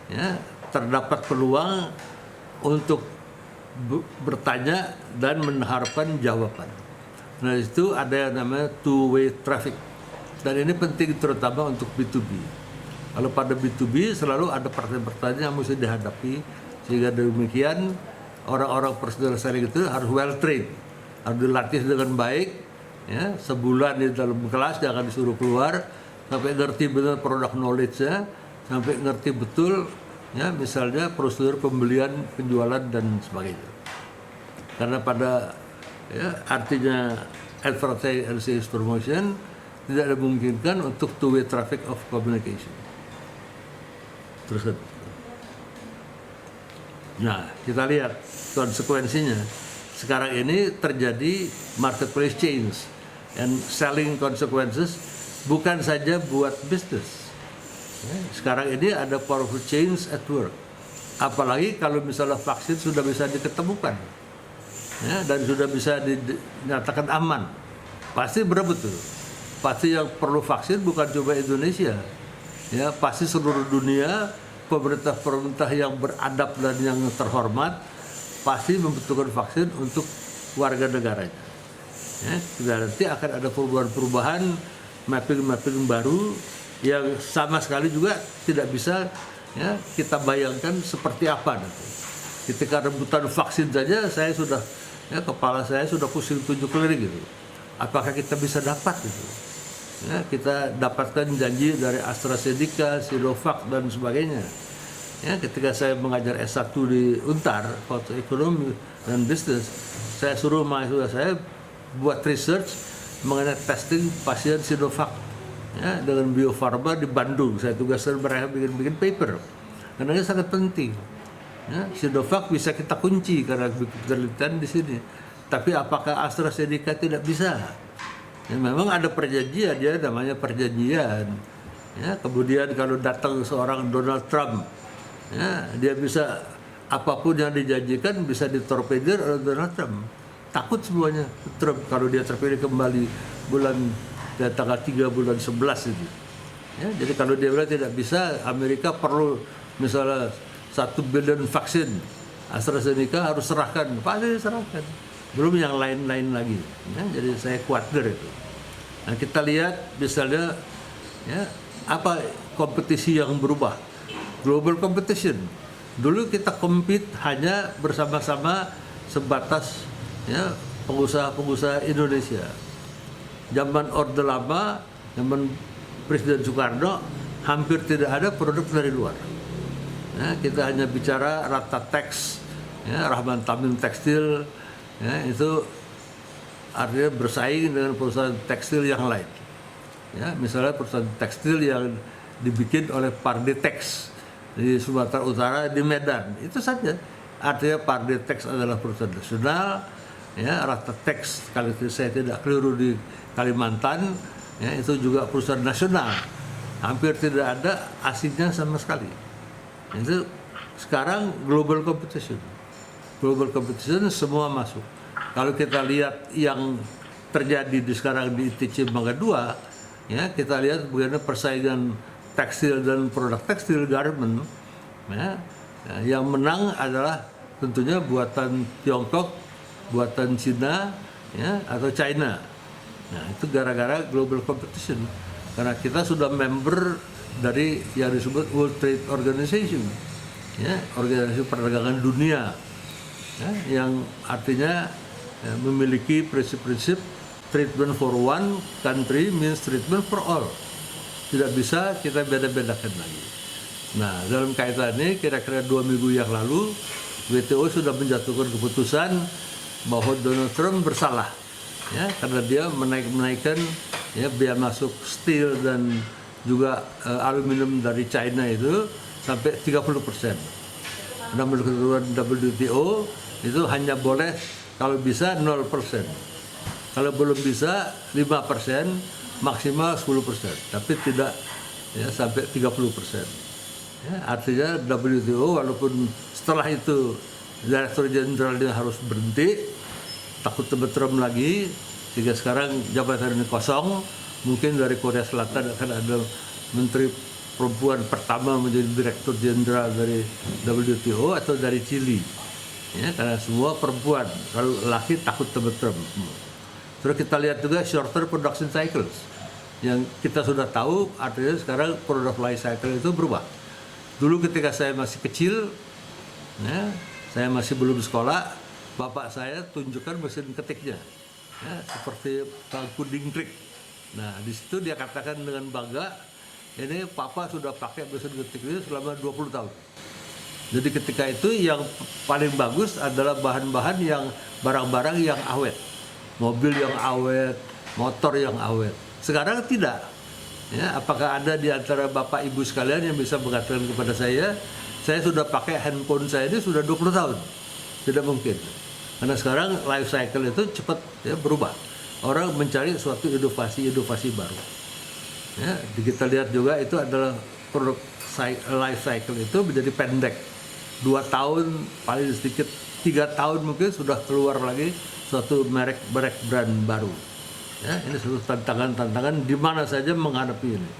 ya, terdapat peluang untuk bertanya dan mengharapkan jawaban. Nah itu ada yang namanya two-way traffic. Dan ini penting terutama untuk B2B. Kalau pada B2B selalu ada pertanyaan-pertanyaan yang mesti dihadapi. Sehingga demikian orang-orang personal selling itu harus well trained, harus dilatih dengan baik ya, sebulan di dalam kelas, jangan disuruh keluar sampai ngerti benar produk knowledge-nya, sampai ngerti betul ya, misalnya prosedur pembelian, penjualan dan sebagainya. Karena pada ya, artinya advertising and sales promotion tidak dimungkinkan untuk two-way traffic of communication. Terus nah, kita lihat konsekuensinya. Sekarang ini terjadi marketplace change and selling consequences bukan saja buat bisnis. Sekarang ini ada powerful change at work. Apalagi kalau misalnya vaksin sudah bisa diketemukan ya, dan sudah bisa dinyatakan aman. Pasti berapa tuh? Pasti yang perlu vaksin bukan cuma Indonesia. Ya, pasti seluruh dunia. Pemerintah-pemerintah yang beradab dan yang terhormat pasti membutuhkan vaksin untuk warga negaranya. Ya, nanti akan ada perubahan-perubahan, mapping-mapping baru yang sama sekali juga tidak bisa ya, kita bayangkan seperti apa nanti. Ketika rebutan vaksin saja, saya sudah ya, kepala saya sudah pusing 7 keliling gitu. Apakah kita bisa dapat gitu? Ya, kita dapatkan janji dari AstraZeneca, Sinovac dan sebagainya. Ya, ketika saya mengajar S1 di Untar, Fakultas Ekonomi dan Bisnis, saya suruh mahasiswa saya buat research mengenai testing pasien Sinovac ya, dengan Bio Farma di Bandung. Saya tugaskan mereka bikin paper. Karena ini sangat penting. Ya, Sinovac bisa kita kunci karena penelitian di sini. Tapi apakah AstraZeneca tidak bisa? Ya, memang ada perjanjian, dia namanya perjanjian. Ya, kemudian kalau datang seorang Donald Trump, ya, dia bisa apapun yang dijanjikan bisa ditorpedir oleh Donald Trump. Takut semuanya Trump kalau dia terpilih kembali tanggal 3 bulan 11 itu. Ya, jadi kalau dia bilang tidak bisa, Amerika perlu misalnya 1 billion vaksin, AstraZeneca harus serahkan, pasti serahkan. Belum yang lain-lain lagi. Ya, jadi saya khawatir itu. Nah, kita lihat misalnya ya, apa kompetisi yang berubah. Global competition. Dulu kita compete hanya bersama-sama sebatas ya, pengusaha-pengusaha Indonesia. Zaman Orde Lama, zaman Presiden Soekarno, hampir tidak ada produk dari luar. Ya, kita hanya bicara Ratatex, ya, Rahman Tamin Tekstil, ya, itu artinya bersaing dengan perusahaan tekstil yang lain. Ya, misalnya perusahaan tekstil yang dibikin oleh Parditex, di Sumatera Utara, di Medan, itu saja. Artinya Pardetex adalah perusahaan nasional, ya, Ratatex kalau saya tidak keliru di Kalimantan, ya, itu juga perusahaan nasional. Hampir tidak ada asingnya sama sekali. Itu sekarang global competition. Global competition semua masuk. Kalau kita lihat yang terjadi sekarang di ITC Mangga 2, ya, kita lihat bagaimana persaingan tekstil dan produk tekstil garment, ya, yang menang adalah tentunya buatan Tiongkok, buatan Cina, ya, atau China. Nah, itu gara-gara global competition. Karena kita sudah member dari yang disebut World Trade Organization, ya, organisasi perdagangan dunia, ya, yang artinya ya, memiliki prinsip-prinsip treatment for one country means treatment for all. Tidak bisa kita beda-bedakan lagi. Nah, dalam kaitan ini kira-kira 2 minggu yang lalu WTO sudah menjatuhkan keputusan bahwa Donald Trump bersalah, ya, karena dia menaikkan ya biaya masuk steel dan juga aluminium dari China itu sampai 30%. Nah, menurut ketentuan WTO itu hanya boleh kalau bisa 0%. Kalau belum bisa 5%, maksimal 10%, tapi tidak ya sampai 30%. Ya, artinya WTO walaupun setelah itu Direktur Jenderalnya harus berhenti, takut tebetrom lagi, sehingga sekarang jabatan ini kosong. Mungkin dari Korea Selatan akan ada menteri perempuan pertama menjadi Direktur Jenderal dari WTO atau dari Chili. Ya, karena semua perempuan, kalau laki takut tebetrom. Terus kita lihat juga shorter production cycles. Yang kita sudah tahu artinya sekarang product life cycle itu berubah. Dulu ketika saya masih kecil, ya, saya masih belum sekolah, bapak saya tunjukkan mesin ketiknya, ya, seperti bangku dingkrik. Nah, di situ dia katakan dengan bangga, ini papa sudah pakai mesin ketik ini selama 20 tahun. Jadi ketika itu yang paling bagus adalah bahan-bahan yang barang-barang yang awet. Mobil yang awet, motor yang awet. Sekarang tidak. Ya, apakah ada di antara bapak ibu sekalian yang bisa mengatakan kepada saya sudah pakai handphone saya ini sudah 20 tahun? Tidak mungkin. Karena sekarang life cycle itu cepat ya, berubah. Orang mencari suatu inovasi baru. Ya, kita lihat juga itu adalah produk life cycle itu menjadi pendek. 2 tahun, paling sedikit 3 tahun mungkin sudah keluar lagi suatu merek brand baru. Ya, ini suatu tantangan di mana saja menghadapi ini.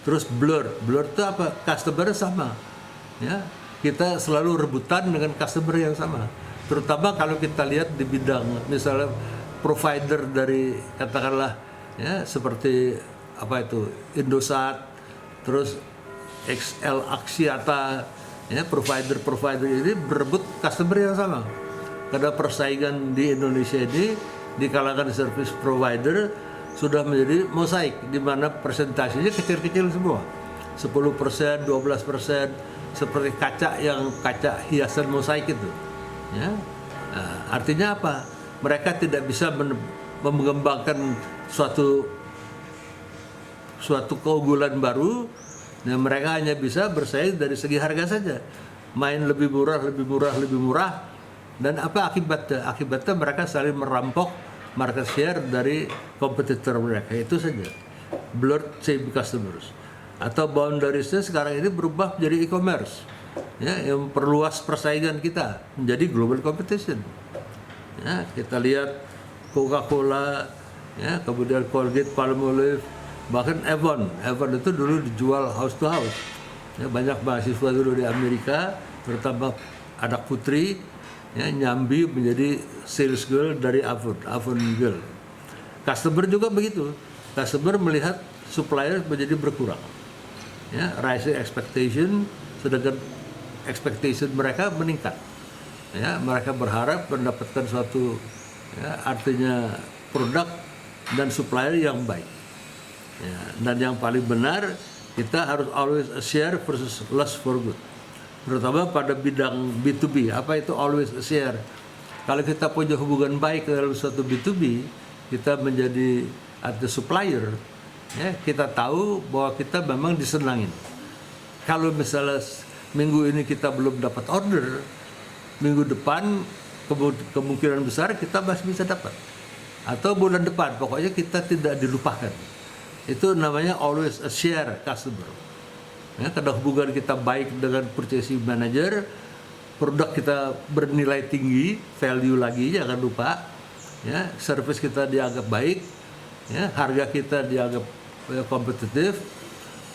Terus blur itu apa? Customer sama. Ya, kita selalu rebutan dengan customer yang sama. Terutama kalau kita lihat di bidang misalnya provider dari katakanlah ya seperti apa itu Indosat, terus XL Axiata, ya provider ini berebut customer yang sama. Karena persaingan di Indonesia ini di kalangan service provider sudah menjadi mosaik di mana persentasenya kecil-kecil semua. 10%, 12%, seperti kaca hiasan mosaik itu. Ya. Nah, artinya apa? Mereka tidak bisa mengembangkan suatu keunggulan baru. Nah, mereka hanya bisa bersaing dari segi harga saja. Main lebih murah. Dan apa akibatnya? Akibatnya mereka saling merampok market share dari kompetitor mereka. Itu saja. Blurred same customers. Atau boundariesnya sekarang ini berubah menjadi e-commerce. Ya, yang perluas persaingan kita menjadi global competition. Ya, kita lihat Coca-Cola, ya, kemudian Colgate, Palmolive, bahkan Avon itu dulu dijual house to house. Ya, banyak mahasiswa dulu di Amerika, terutama anak putri, ya, nyambi menjadi sales girl dari Avon Girl. Customer juga begitu. Customer melihat supplier menjadi berkurang. Ya, rising expectation, sedangkan expectation mereka meningkat. Ya, mereka berharap mendapatkan suatu ya, artinya produk dan supplier yang baik. Ya, dan yang paling benar kita harus always share versus loss for good. Terutama pada bidang B2B. Apa itu always share? Kalau kita punya hubungan baik dalam suatu B2B, kita menjadi ada supplier, ya, kita tahu bahwa kita memang disenangin. Kalau misalnya minggu ini kita belum dapat order, minggu depan kemungkinan besar kita masih bisa dapat. Atau bulan depan, pokoknya kita tidak dilupakan. Itu namanya always a share customer. Ya, karena hubungan kita baik dengan purchasing manager, produk kita bernilai tinggi, value lagi, jangan lupa. Ya, service kita dianggap baik, ya, harga kita dianggap kompetitif,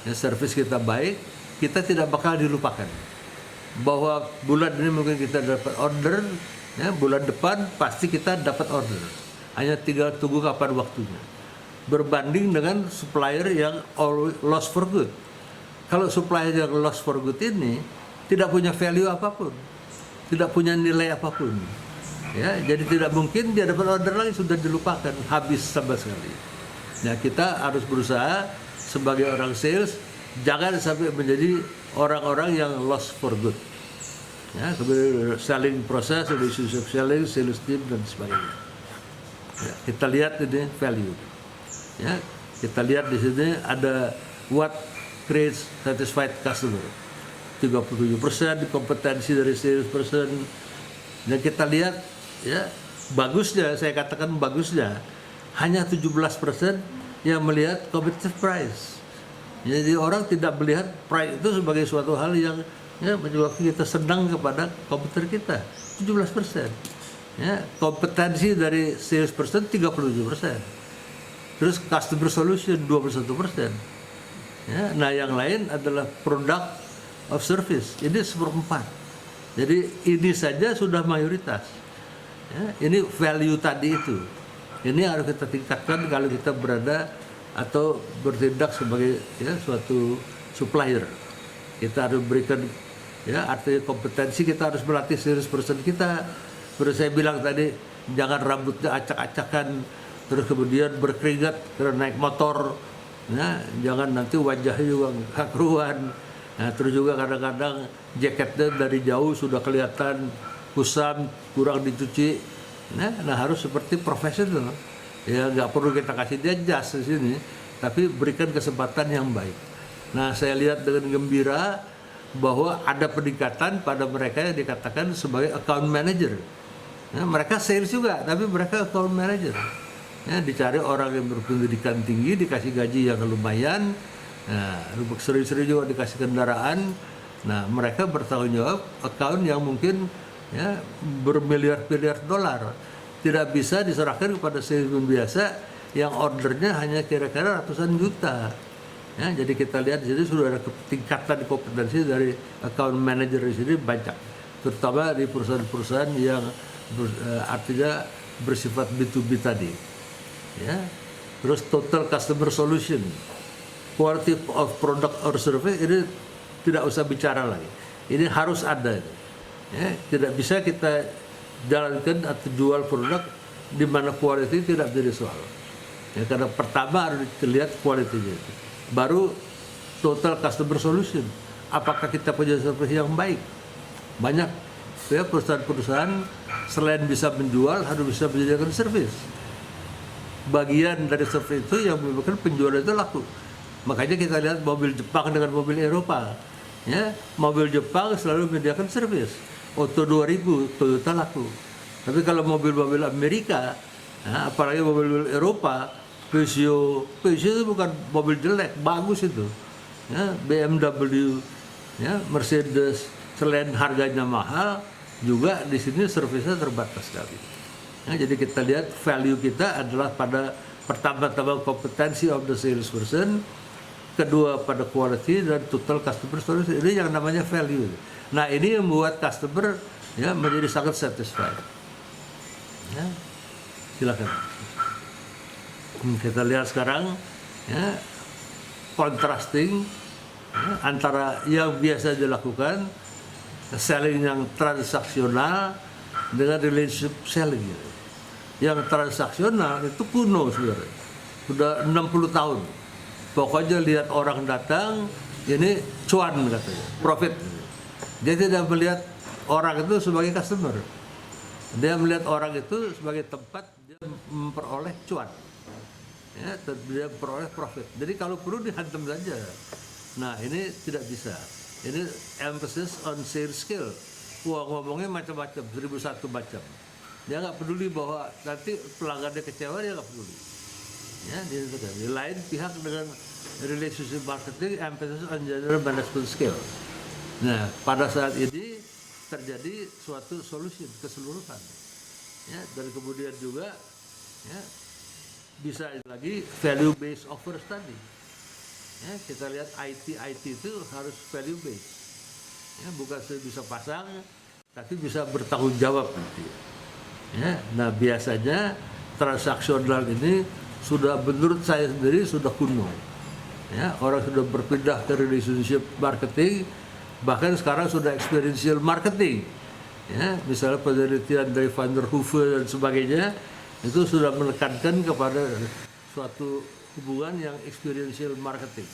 ya, service kita baik, kita tidak bakal dilupakan. Bahwa bulan ini mungkin kita dapat order, ya, bulan depan pasti kita dapat order. Hanya tinggal tunggu kapan waktunya. Berbanding dengan supplier yang always lost for good. Kalau supplier yang lost for good ini tidak punya value apapun, tidak punya nilai apapun. Ya, jadi tidak mungkin dia dapat order lagi, sudah dilupakan, habis sama sekali. Nah, kita harus berusaha sebagai orang sales jangan sampai menjadi orang-orang yang lost for good. Ya, kemudian selling proses, relationship selling, sales team dan sebagainya. Ya, kita lihat ini value. Ya, kita lihat di sini ada what creates satisfied customer. 37% kompetensi dari salesperson. Dan kita lihat, ya, bagusnya, saya katakan bagusnya, hanya 17% yang melihat competitive price. Jadi orang tidak melihat price itu sebagai suatu hal yang, ya, menyebabkan kita senang kepada kompetitor kita. 17%. Ya, kompetensi dari salesperson 37%. Terus customer solution 21%. Ya, nah yang lain adalah product of service. Ini 1/4. Jadi ini saja sudah mayoritas. Ya, ini value tadi itu. Ini harus kita tingkatkan kalau kita berada atau bertindak sebagai, ya, suatu supplier. Kita harus berikan, ya, artinya kompetensi, kita harus melatih salesperson kita. Seperti saya bilang tadi, jangan rambutnya acak-acakan, terus kemudian berkeringat karena naik motor. Ya, jangan nanti wajahnya juga karuan. Nah, terus juga kadang-kadang jaketnya dari jauh sudah kelihatan kusam, kurang dicuci. Nah, harus seperti profesional. Ya, nggak perlu kita kasih dia jas di sini, tapi berikan kesempatan yang baik. Nah, saya lihat dengan gembira bahwa ada peningkatan pada mereka yang dikatakan sebagai account manager. Ya, mereka sales juga, tapi mereka account manager. Ya, dicari orang yang berpendidikan tinggi, dikasih gaji yang lumayan. Nah, sering-sering juga dikasih kendaraan. Nah, mereka bertanggung jawab account yang mungkin, ya, bermiliar-miliar dolar. Tidak bisa diserahkan kepada salesman biasa yang ordernya hanya kira-kira ratusan juta. Ya, jadi kita lihat di sini sudah ada tingkatan kompetensi dari account manager di sini banyak, terutama di perusahaan-perusahaan yang artinya bersifat B2B tadi. Ya, terus total customer solution, quality of product or service, ini tidak usah bicara lagi. Ini harus ada. Ya, tidak bisa kita jalankan atau jual produk di mana quality tidak menjadi soal. Ya, karena pertama harus dilihat quality-nya. Baru total customer solution. Apakah kita punya service yang baik? Banyak, ya, perusahaan-perusahaan selain bisa menjual harus bisa menyediakan service. Bagian dari service itu yang menyebabkan penjualan itu laku. Makanya kita lihat mobil Jepang dengan mobil Eropa. Ya, mobil Jepang selalu menyediakan service. Auto 2000 Toyota laku. Tapi kalau mobil-mobil Amerika, ya, apalagi mobil Eropa, Peugeot itu bukan mobil jelek, bagus itu. Ya, BMW, ya, Mercedes, selain harganya mahal, juga di sini servisnya terbatas sekali. Ya, jadi kita lihat value kita adalah pada pertama-tama kompetensi of the salesperson, kedua pada quality dan total customer service. Ini yang namanya value. Nah, ini yang membuat customer, ya, menjadi sangat satisfied. Ya, silakan. Kita lihat sekarang, ya, contrasting, ya, antara yang biasa dilakukan selling yang transaksional dengan relationship selling. Yang transaksional itu kuno sebenarnya, sudah 60 tahun. Pokoknya lihat orang datang, ini cuan katanya, profit. Dia tidak melihat orang itu sebagai customer. Dia melihat orang itu sebagai tempat dia memperoleh cuan. Ya, dia peroleh profit. Jadi kalau perlu dihantam saja. Nah, ini tidak bisa. Ini emphasis on sales skill. Wah, ngomongnya macam-macam, 1001 macam. Dia nggak peduli bahwa nanti pelanggannya kecewa, dia nggak peduli. Ya, di lain pihak dengan relationship marketing, emphasis on general management skill. Nah, pada saat ini terjadi suatu solution keseluruhan. Ya, dan kemudian juga ya, bisa lagi value based offer tadi. Ya, kita lihat IT itu harus value based. Ya, bukan saya bisa pasang, tapi bisa bertanggung jawab nanti. Ya, nah biasanya transaksional ini sudah, menurut saya sendiri sudah kuno. Ya, orang sudah berpindah ke relationship marketing, bahkan sekarang sudah experiential marketing. Ya, misalnya penelitian dari Van der Hoeven dan sebagainya itu sudah menekankan kepada suatu hubungan yang experiential marketing,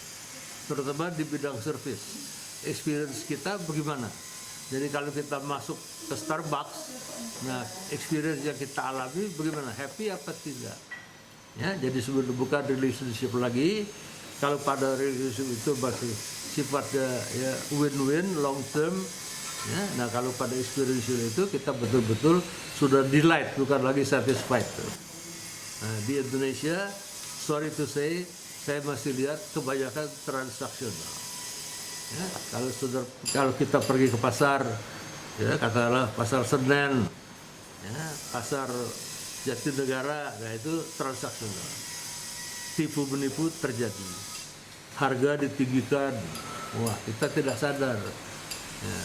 terutama di bidang service. Experience kita bagaimana? Jadi kalau kita masuk ke Starbucks, nah experience yang kita alami bagaimana? Happy apa tidak? Ya, jadi sebelum bukan relationship lagi, kalau pada relationship itu masih sifatnya ya win-win, long term. Ya, nah kalau pada experiential itu kita betul-betul sudah delight, bukan lagi satisfied. Nah, di Indonesia, sorry to say, saya masih lihat kebanyakan transaksional. Ya, kalau kita pergi ke pasar, ya katakanlah pasar Senen, ya, pasar Jatinegara, nah itu transaksional. Tipu menipu terjadi, harga ditinggikan, wah kita tidak sadar. Ya,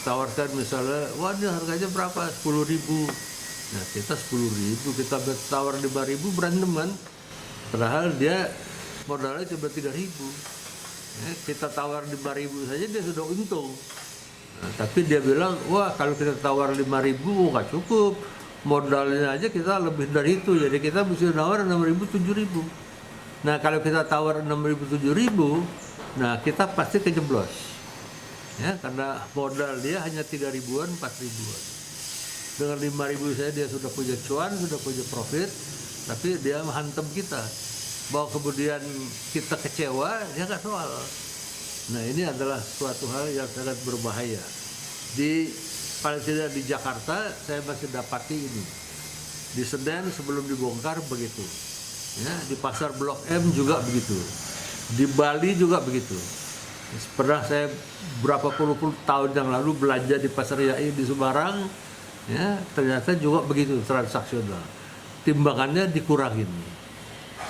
tawarkan misalnya, wah ini harganya berapa? 10.000. Nah kita 10.000, kita tawar 5.000, beranteman. Padahal dia modalnya cuma 3.000. Ya, kita tawar 5.000 saja dia sudah untung. Nah, tapi dia bilang, wah kalau kita tawar 5.000 nggak cukup, modalnya aja kita lebih dari itu, jadi kita mesti nawar 6.000, 7.000. Nah kalau kita tawar 6.000, 7.000, nah kita pasti kejeblos. Ya, karena modal dia hanya 3.000-an, 4.000-an. Dengan 5.000 saya dia sudah punya cuan, sudah punya profit, tapi dia menghantam kita. Bahwa kemudian kita kecewa, ya nggak soal. Nah ini adalah suatu hal yang sangat berbahaya. Paling tidak di Jakarta saya masih dapati ini. Di Senen sebelum dibongkar begitu. Ya, di pasar Blok M juga begitu. Di Bali juga begitu. Pernah saya berapa puluh tahun yang lalu belanja di Pasar Yai di Semarang, ya ternyata juga begitu transaksional. Timbangannya dikurangin.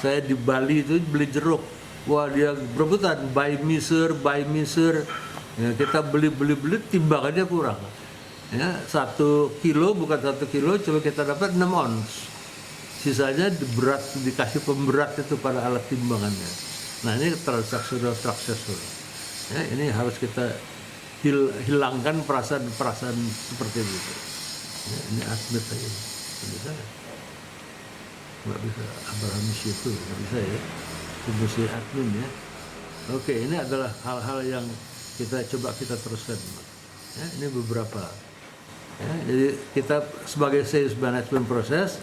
Saya di Bali itu beli jeruk, wah dia berebutan buy me sir. Ya, kita beli timbangannya kurang. Ya, 1 kilo bukan 1 kilo, cuma kita dapat 6 ons. Sisanya berat, dikasih pemberat itu pada alat timbangannya. Nah ini transaksional. Ya, ini harus kita hilangkan perasaan seperti itu. Ya, ini admit aja, nggak bisa Abraham itu nggak bisa ya, itu si admin ya. Oke, ini adalah hal-hal yang kita teruskan. Ya, ini beberapa. Ya, jadi kita sebagai sales management proses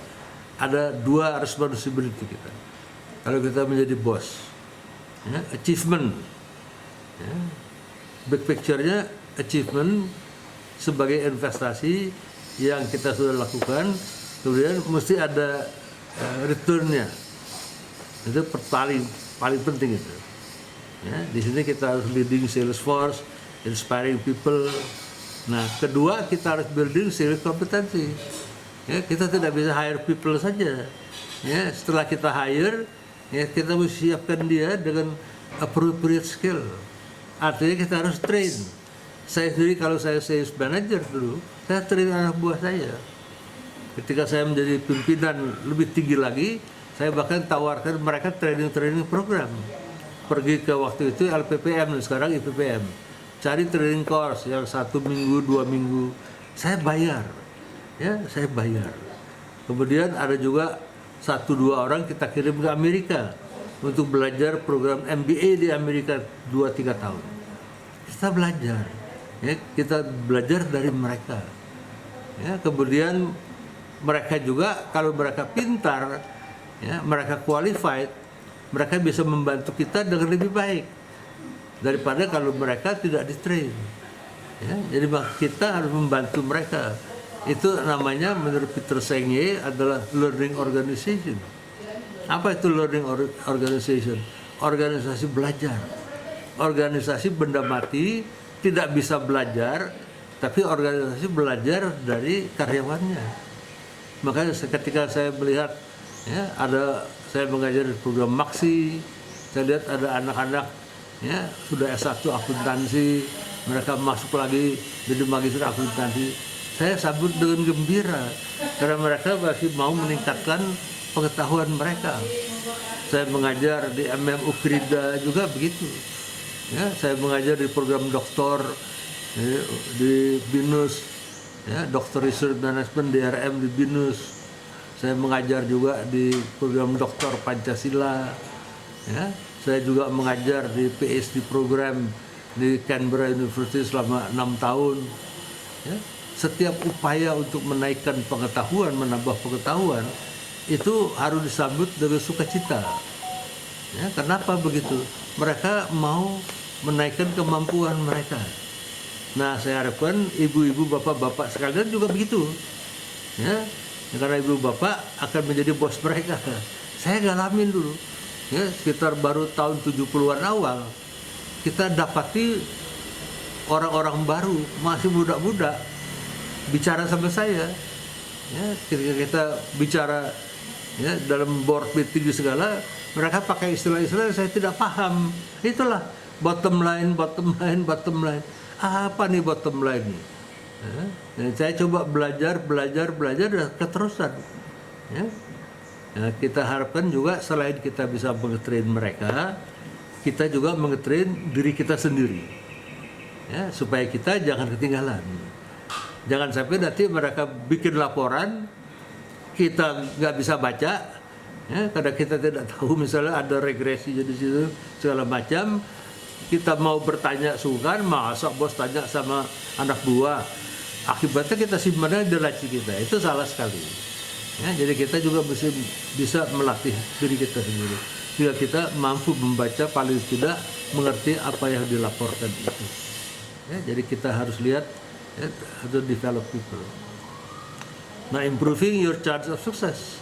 ada 2 responsibility kita. Kalau kita menjadi bos, ya, achievement. Ya, big picture-nya achievement sebagai investasi yang kita sudah lakukan, kemudian mesti ada return-nya. Itu paling penting itu. Ya, di sini kita harus leading sales force, inspiring people. Nah, kedua kita harus building sales kompetensi. Ya, kita tidak bisa hire people saja. Ya, setelah kita hire, ya kita mesti siapkan dia dengan appropriate skill. Artinya kita harus train. Saya sendiri kalau saya sales manager dulu, saya train anak buah saya. Ketika saya menjadi pimpinan lebih tinggi lagi, saya bahkan tawarkan mereka training program. Pergi ke waktu itu LPPM, sekarang IPPM. Cari training course yang 1 minggu, 2 minggu. Saya bayar. Ya, saya bayar. Kemudian ada juga 1-2 orang kita kirim ke Amerika untuk belajar program MBA di Amerika 2-3 tahun. Kita belajar, ya, kita belajar dari mereka. Ya, kemudian mereka juga kalau mereka pintar, ya, mereka qualified, mereka bisa membantu kita dengan lebih baik. daripada kalau mereka tidak di-train. Ya, jadi kita harus membantu mereka. Itu namanya menurut Peter Senge adalah learning organization. Apa itu learning organization? Organisasi belajar. Organisasi benda mati tidak bisa belajar, tapi organisasi belajar dari karyawannya. Makanya ketika saya melihat ya, saya mengajar di program Maksi, saya lihat ada anak-anak ya sudah S1 akuntansi, mereka masuk lagi jadi magister akuntansi. Saya sambut dengan gembira karena mereka masih mau meningkatkan pengetahuan mereka. Saya mengajar di MM Ukrida juga begitu. Ya, saya mengajar di program doktor ya, di BINUS, ya, Dokter Research Management DRM di BINUS. Saya mengajar juga di program doktor Pancasila. Ya, saya juga mengajar di PhD program di Canberra University selama 6 tahun. Ya, setiap upaya untuk menaikkan pengetahuan, menambah pengetahuan itu harus disambut dengan sukacita. Ya, kenapa begitu? Mereka mau menaikkan kemampuan mereka. Nah, saya harapkan ibu-ibu, bapak-bapak sekalian juga begitu. Ya, karena ibu bapak akan menjadi bos mereka. Saya ngalamin dulu. Ya, sekitar baru tahun 70-an awal kita dapati orang-orang baru masih muda-muda bicara sama saya. Ya, ketika kita bicara ya, dalam board meeting segala, mereka pakai istilah-istilah yang saya tidak paham. Itulah bottom line. Apa nih bottom line nih? Ya, saya coba belajar dan keterusan. Ya. Ya, kita harapkan juga selain kita bisa mengetrain mereka, kita juga mengetrain diri kita sendiri. Ya, supaya kita jangan ketinggalan. Jangan sampai nanti mereka bikin laporan, kita nggak bisa baca, ya, karena kita tidak tahu misalnya ada regresi di situ segala macam. Kita mau bertanya sungkan, masa bos tanya sama anak buah, akibatnya kita simpannya di laci kita, itu salah sekali. Ya, jadi kita juga mesti bisa melatih diri kita sendiri, sehingga kita mampu membaca, paling tidak mengerti apa yang dilaporkan itu. Ya, jadi kita harus lihat ya, to develop people. Nah, improving your chance of success,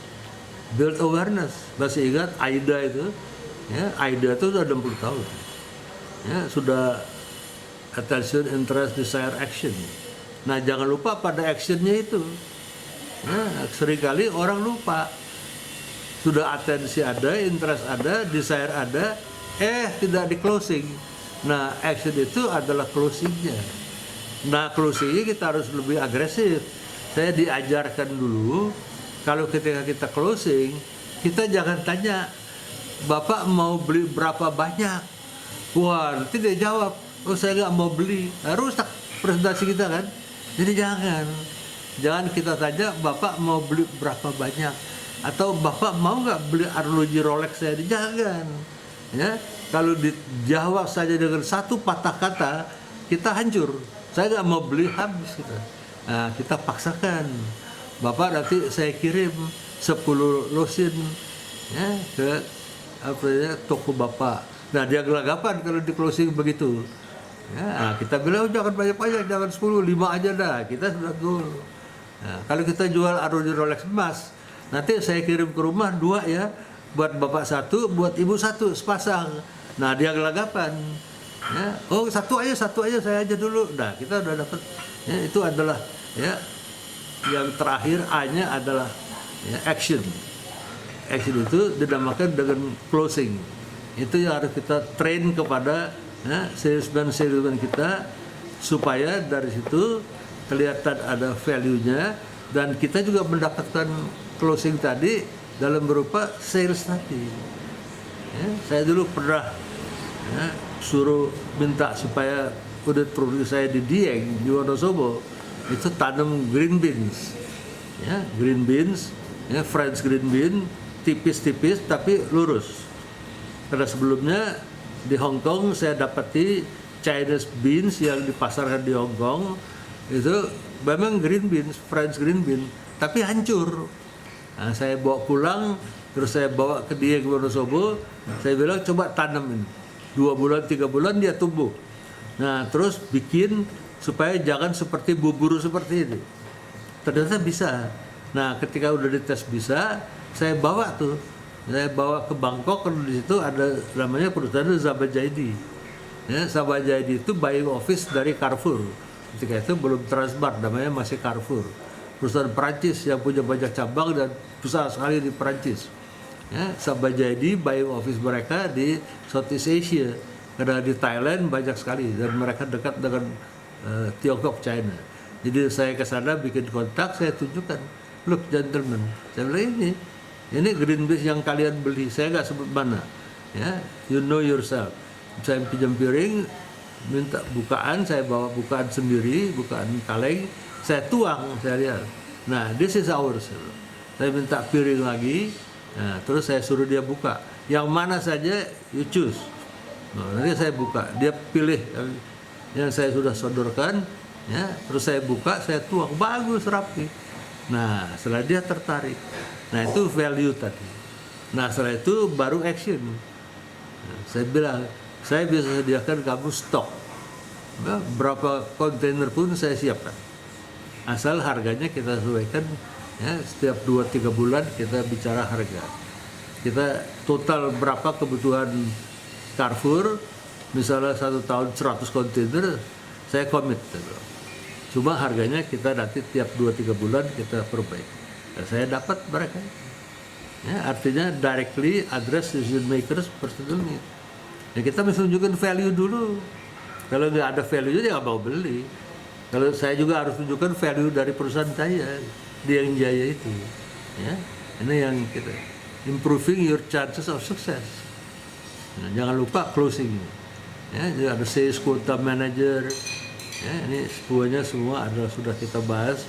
build awareness. Masih ingat AIDA itu? Ya, AIDA itu sudah 60 tahun. Ya, sudah attention, interest, desire, action. Nah, jangan lupa pada actionnya itu. Nah, seringkali orang lupa. Sudah atensi ada, interest ada, desire ada, tidak di closing. Nah, action itu adalah closingnya. Nah, closingnya kita harus lebih agresif. Saya diajarkan dulu, kalau ketika kita closing, kita jangan tanya, Bapak mau beli berapa banyak? Wah, nanti dia jawab, oh saya nggak mau beli. Nah, rusak presentasi kita kan. Jadi jangan kita tanya, Bapak mau beli berapa banyak? Atau Bapak mau nggak beli arloji Rolex saya? Jangan. Ya, kalau dijawab saja dengan satu patah kata, kita hancur. Saya nggak mau beli, habis kita. Nah, kita paksakan, Bapak nanti saya kirim 10 losin ya, ke toko Bapak. Nah, dia gelagapan kalau di closing begitu. Ya, nah, kita bilang jangan banyak-banyak, jangan 10, 5 aja dah. Kita sudah goal. Nah, kalau kita jual arloji Rolex emas, nanti saya kirim ke rumah 2 ya, buat Bapak 1, buat Ibu 1 sepasang. Nah, dia gelagapan. Ya, oh satu aja saya aja dulu. Nah, kita udah dapat. Ya, itu adalah ya yang terakhir A-nya adalah ya, action. Action itu dinamakan dengan closing. Itu yang harus kita train kepada ya, salesman kita supaya dari situ kelihatan ada value-nya dan kita juga mendapatkan closing tadi dalam berupa sales tadi. Ya, saya dulu pernah ya, suruh minta supaya unit produksi saya di Dieng, di Wonosobo itu tanam green beans, ya green beans, ya French green bean, tipis-tipis tapi lurus. Karena sebelumnya di Hong Kong saya dapati Chinese beans yang dipasarkan di Hong Kong itu memang green beans, French green bean, tapi hancur. Nah, saya bawa pulang, terus saya bawa ke Dieng Wonosobo, saya bilang coba tanam ini. 2 bulan, 3 bulan dia tumbuh. Nah, terus bikin supaya jangan seperti buburu seperti ini. Ternyata bisa. Nah, ketika udah dites bisa, saya bawa ke Bangkok, di situ ada namanya perusahaan Zabajaidi. Ya, Zabajaidi itu buying office dari Carrefour. Ketika itu belum Transmart, namanya masih Carrefour. Perusahaan Perancis yang punya banyak cabang dan besar sekali di Perancis. Ya, Zabajaidi buying office mereka di Southeast Asia. Karena di Thailand banyak sekali dan mereka dekat dengan Tiongkok, China. Jadi saya ke sana bikin kontak, saya tunjukkan, look gentlemen, saya bilang ini Greenpeace yang kalian beli, saya nggak sebut mana, ya, you know yourself. Saya pinjam piring, minta bukaan, saya bawa bukaan sendiri, bukaan kaleng, saya tuang, saya lihat. Nah, this is ours. Saya minta piring lagi, nah, terus saya suruh dia buka. Yang mana saja, you choose. Nah, nanti saya buka, dia pilih yang saya sudah sodorkan, ya, terus saya buka, saya tuang, bagus, rapi. Nah, setelah dia tertarik, nah itu value tadi. Nah, setelah itu baru action. Nah, saya bilang, saya bisa sediakan kamu stok, nah, berapa kontainer pun saya siapkan, asal harganya kita sesuaikan. Ya, setiap 2-3 bulan kita bicara harga. Kita total berapa kebutuhan Carrefour, misalnya 1 tahun 100 kontainer, saya komit. Cuma harganya kita nanti tiap 2-3 bulan kita perbaiki. Nah, saya dapat mereka. Ya, artinya directly address decision makers personally. Ya, kita mesti tunjukkan value dulu. Kalau nggak ada value dia nggak mau beli. Kalau saya juga harus tunjukkan value dari perusahaan saya di yang jaya itu. Ya, ini yang kita improving your chances of success. Nah, jangan lupa closing. Ya, jadi ada sales quota manager. Ya, ini semuanya semua adalah sudah kita bahas.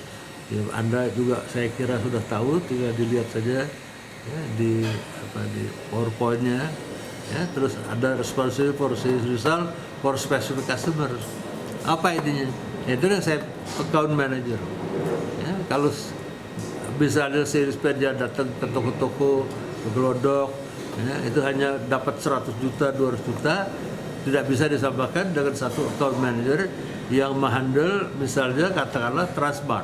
Ya, Anda juga saya kira sudah tahu, tinggal dilihat saja ya, di PowerPoint-nya. Ya, terus ada responsible for sales result for specific customers. Apa intinya? Itu yang saya account manager. Ya, kalau misalnya sales manager datang ke toko-toko, ke gelodok, ya, itu hanya dapat 100 juta, 200 juta, tidak bisa disamakan dengan satu account manager yang menghandle misalnya katakanlah Transmart.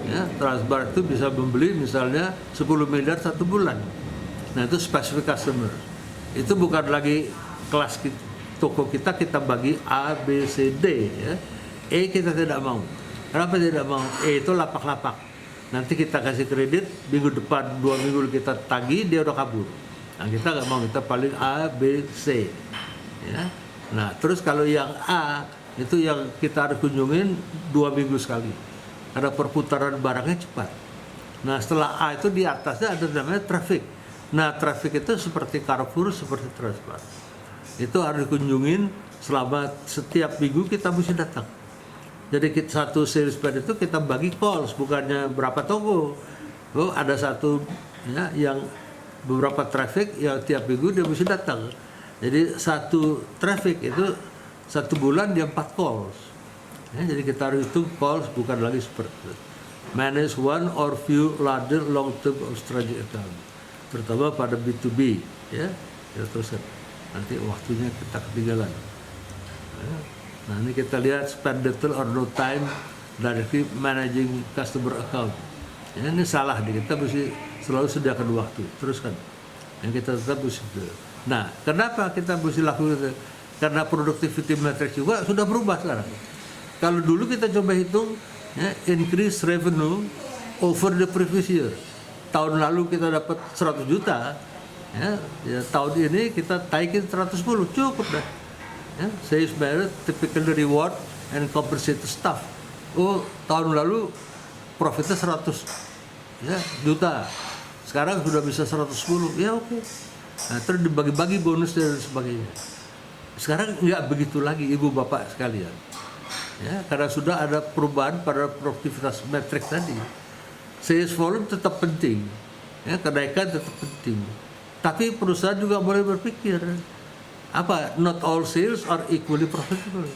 Ya, Transmart itu bisa membeli misalnya 10 miliar 1 bulan. Nah, itu specific customer. Itu bukan lagi kelas toko kita bagi A, B, C, D. Ya. E kita tidak mau. Kenapa tidak mau? E itu lapak-lapak. Nanti kita kasih kredit, minggu depan 2 minggu kita tagih, dia udah kabur. Nah, kita nggak mau, kita paling A, B, C. Ya. Nah, terus kalau yang A, itu yang kita harus kunjungin 2 minggu sekali. Karena perputaran barangnya cepat. Nah, setelah A itu di atasnya ada namanya traffic. Nah, traffic itu seperti Carrefour, seperti Transmart. Itu harus dikunjungin selama setiap minggu kita mesti datang. Jadi satu salesman itu kita bagi calls, bukannya berapa toko. Oh, ada satu ya, yang beberapa traffic yang tiap minggu dia mesti datang. Jadi satu traffic itu 1 bulan dia 4 calls. Ya, jadi kita harus hitung calls, bukan lagi seperti itu. Manage one or few larger long-term strategic account, terutama pada B2B. Ya, kita teruskan. Nanti waktunya kita ketinggalan. Ya. Nah, ini kita lihat spend little or no time directly managing customer account. Ya, ini salah nih, kita mesti selalu sediakan waktu. Teruskan. Yang kita tetap mesti. Nah, kenapa kita mesti lakukan itu? Karena productivity metric juga sudah berubah sekarang. Kalau dulu kita coba hitung ya, increase revenue over the previous year. Tahun lalu kita dapat 100 juta, ya tahun ini kita taikin 110, cukup dah. Ya, sales manager typically reward and compensate staff. Oh, tahun lalu profitnya 100 ya, juta. Sekarang sudah bisa 110, ya oke. Nah, terus dibagi-bagi bonus dan sebagainya. Sekarang nggak begitu lagi, ibu bapak sekalian. Ya, karena sudah ada perubahan pada produktivitas metrik tadi. Sales volume tetap penting, ya, kenaikan tetap penting. Tapi perusahaan juga boleh berpikir, apa? Not all sales are equally profitable.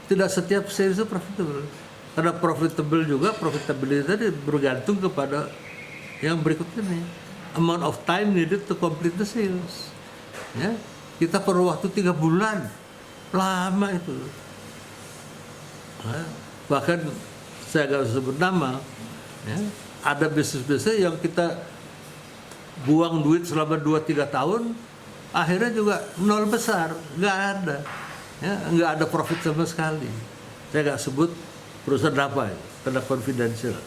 Tidak setiap sales itu profitable. Karena profitable juga, profitability tadi bergantung kepada yang berikut ini. Amount of time needed to complete the sales. Ya. Kita perlu waktu 3 bulan, lama itu. Bahkan saya nggak usah sebut nama, ya, ada bisnis-bisnis yang kita buang duit selama 2-3 tahun, akhirnya juga nol besar, nggak ada, ya, nggak ada profit sama sekali. Saya nggak sebut perusahaan apa ya, karena confidential.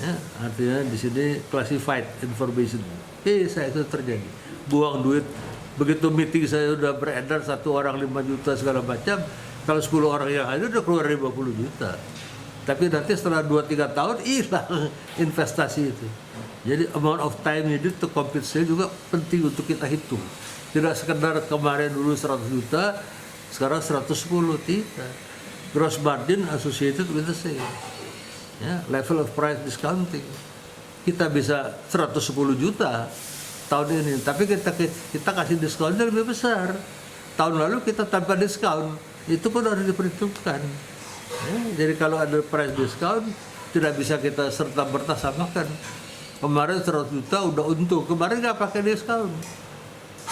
Ya, artinya di sini classified information. Saya itu terjadi, buang duit. Begitu meeting saya udah beredar, 1 orang 5 juta segala macam, kalau 10 orang yang hadir udah keluar 50 juta. Tapi nanti setelah 2-3 tahun hilang investasi itu. Jadi amount of time needed to complete sale juga penting untuk kita hitung. Tidak sekedar kemarin dulu 100 juta, sekarang 110, tidak. Gross margin associated with the sale. Ya, level of price discounting. Kita bisa 110 juta tahun ini, tapi kita kasih diskonnya lebih besar. Tahun lalu kita tanpa diskon, itu pun harus diperhitungkan. Ya, jadi kalau ada price discount, tidak bisa kita serta-merta samakan. Kemarin 100 juta udah untung, kemarin nggak pakai diskon.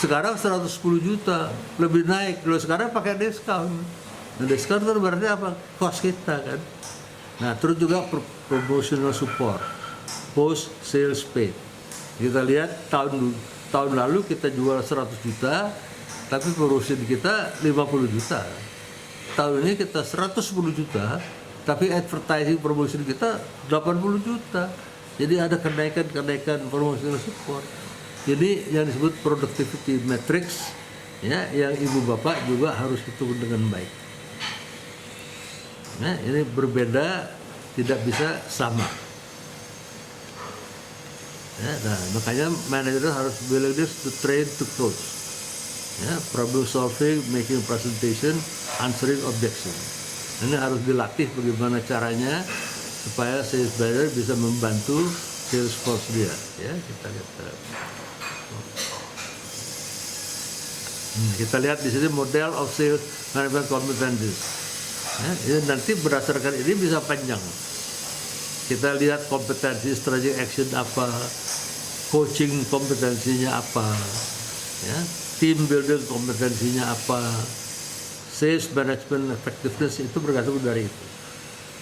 Sekarang 110 juta, lebih naik. Kalau sekarang pakai diskon. Nah, diskon itu berarti apa? Cost kita kan. Nah, terus juga promotional support, post sales paid. Kita lihat tahun lalu kita jual 100 juta, tapi promotion kita 50 juta. Tahun ini kita 110 juta, tapi advertising promotion kita 80 juta. Jadi ada kenaikan promotional support. Jadi yang disebut productivity matrix, ya, yang ibu bapak juga harus hitung dengan baik. Nah, ini berbeda, tidak bisa sama. Ya, nah, makanya manajer harus willingness to train to close. Ya, problem solving, making presentation, answering objection. Ini harus dilatih bagaimana caranya supaya sales manager bisa membantu sales force dia. Ya, kita lihat di sini model of sales management competencies. Ya, ini nanti berdasarkan ini bisa panjang. Kita lihat kompetensi strategic action apa, coaching kompetensinya apa, ya, team building kompetensinya apa, sales management effectiveness itu bergantung dari itu.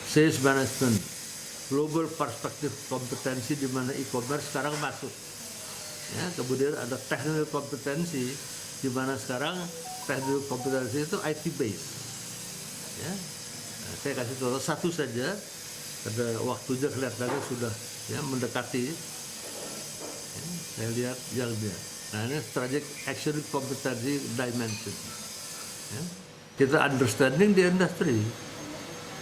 Sales management, global perspective kompetensi di mana e-commerce sekarang masuk. Ya, kemudian ada technical kompetensi di mana sekarang technical kompetensi itu IT based. Ya, nah, saya kasih contoh satu saja, ada waktunya kelihatannya sudah ya mendekati. Ya, saya lihat yang dia. Nah, ini strategic action competency dimension. Ya, kita understanding the industry.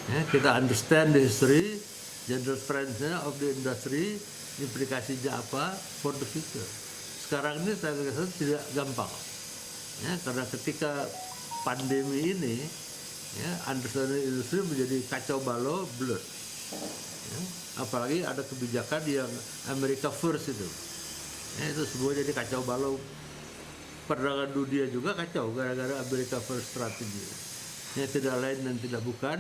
Ya, kita understand the history, general trends-nya of the industry, implikasinya apa for the future. Sekarang ini saya rasa tidak gampang. Ya, karena ketika pandemi ini, ya, understanding industri menjadi kacau balau, blur. Ya, apalagi ada kebijakan yang America First itu. Ya, itu semua jadi kacau balau. Perdagangan dunia juga kacau gara-gara America First strategi. Ya, tidak lain dan tidak bukan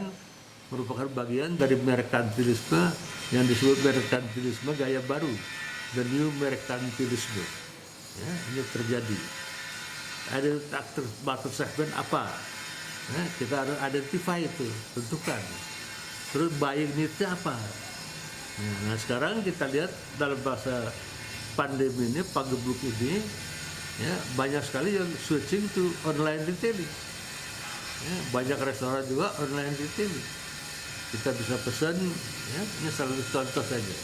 merupakan bagian dari merkantilisme yang disebut merkantilisme gaya baru, the new merkantilisme. Ya, ini terjadi. Ada market segment apa? Nah, kita harus identify itu, tentukan. Terus buying needs-nya apa? Nah, sekarang kita lihat dalam bahasa pandemi ini, pagebluk ini, ya, banyak sekali yang switching to online retailing. Ya, banyak restoran juga online retailing. Kita bisa pesan, ya, ini salah satu contoh saja.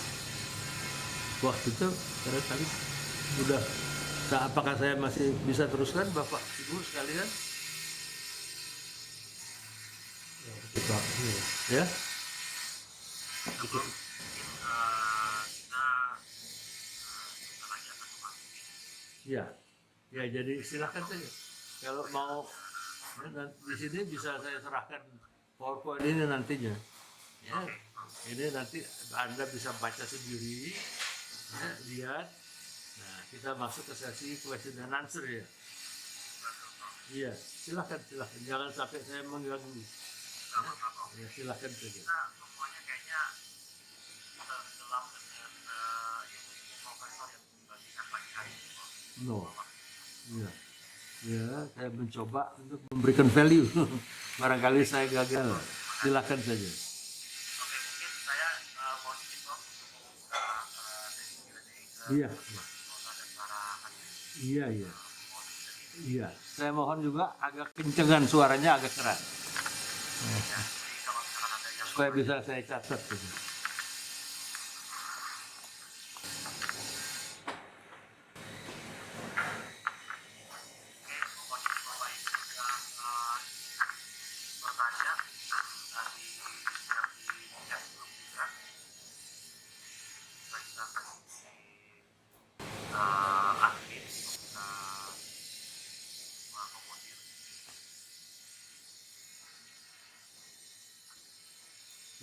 Waktu itu barangkali sudah. Nah, apakah saya masih bisa teruskan, Bapak Ibu sekalian? Ya. Ya, ya, jadi silakan saja. Kalau mau, ya, di sini bisa saya serahkan PowerPoint ini nantinya. Ya, ini nanti Anda bisa baca sendiri, ya, lihat. Nah, kita masuk ke sesi question and answer ya. Iya, silakan, jangan sampai saya mengganggu. Ya, silakan saja. Semuanya kayaknya tenggelam dengan ilmu profesor yang dibagikan pagi hari ini. No, iya. Ya, saya mencoba untuk memberikan value. Barangkali saya gagal. Silakan saja. Oke, mungkin saya mau izin Prof untuk membuka sesi Q&A Iya, kepada para hadirin. iya, iya, Mohon jadi iya. Saya mohon juga agak kencengan suaranya agak keras ya, jadi kalau misalkan ada yang supaya bisa saya catat. Gitu. mohon izin Bapak Ibu yang bertanya di share di chat group juga. Kita bisa kasih admin untuk bisa mengakomodir.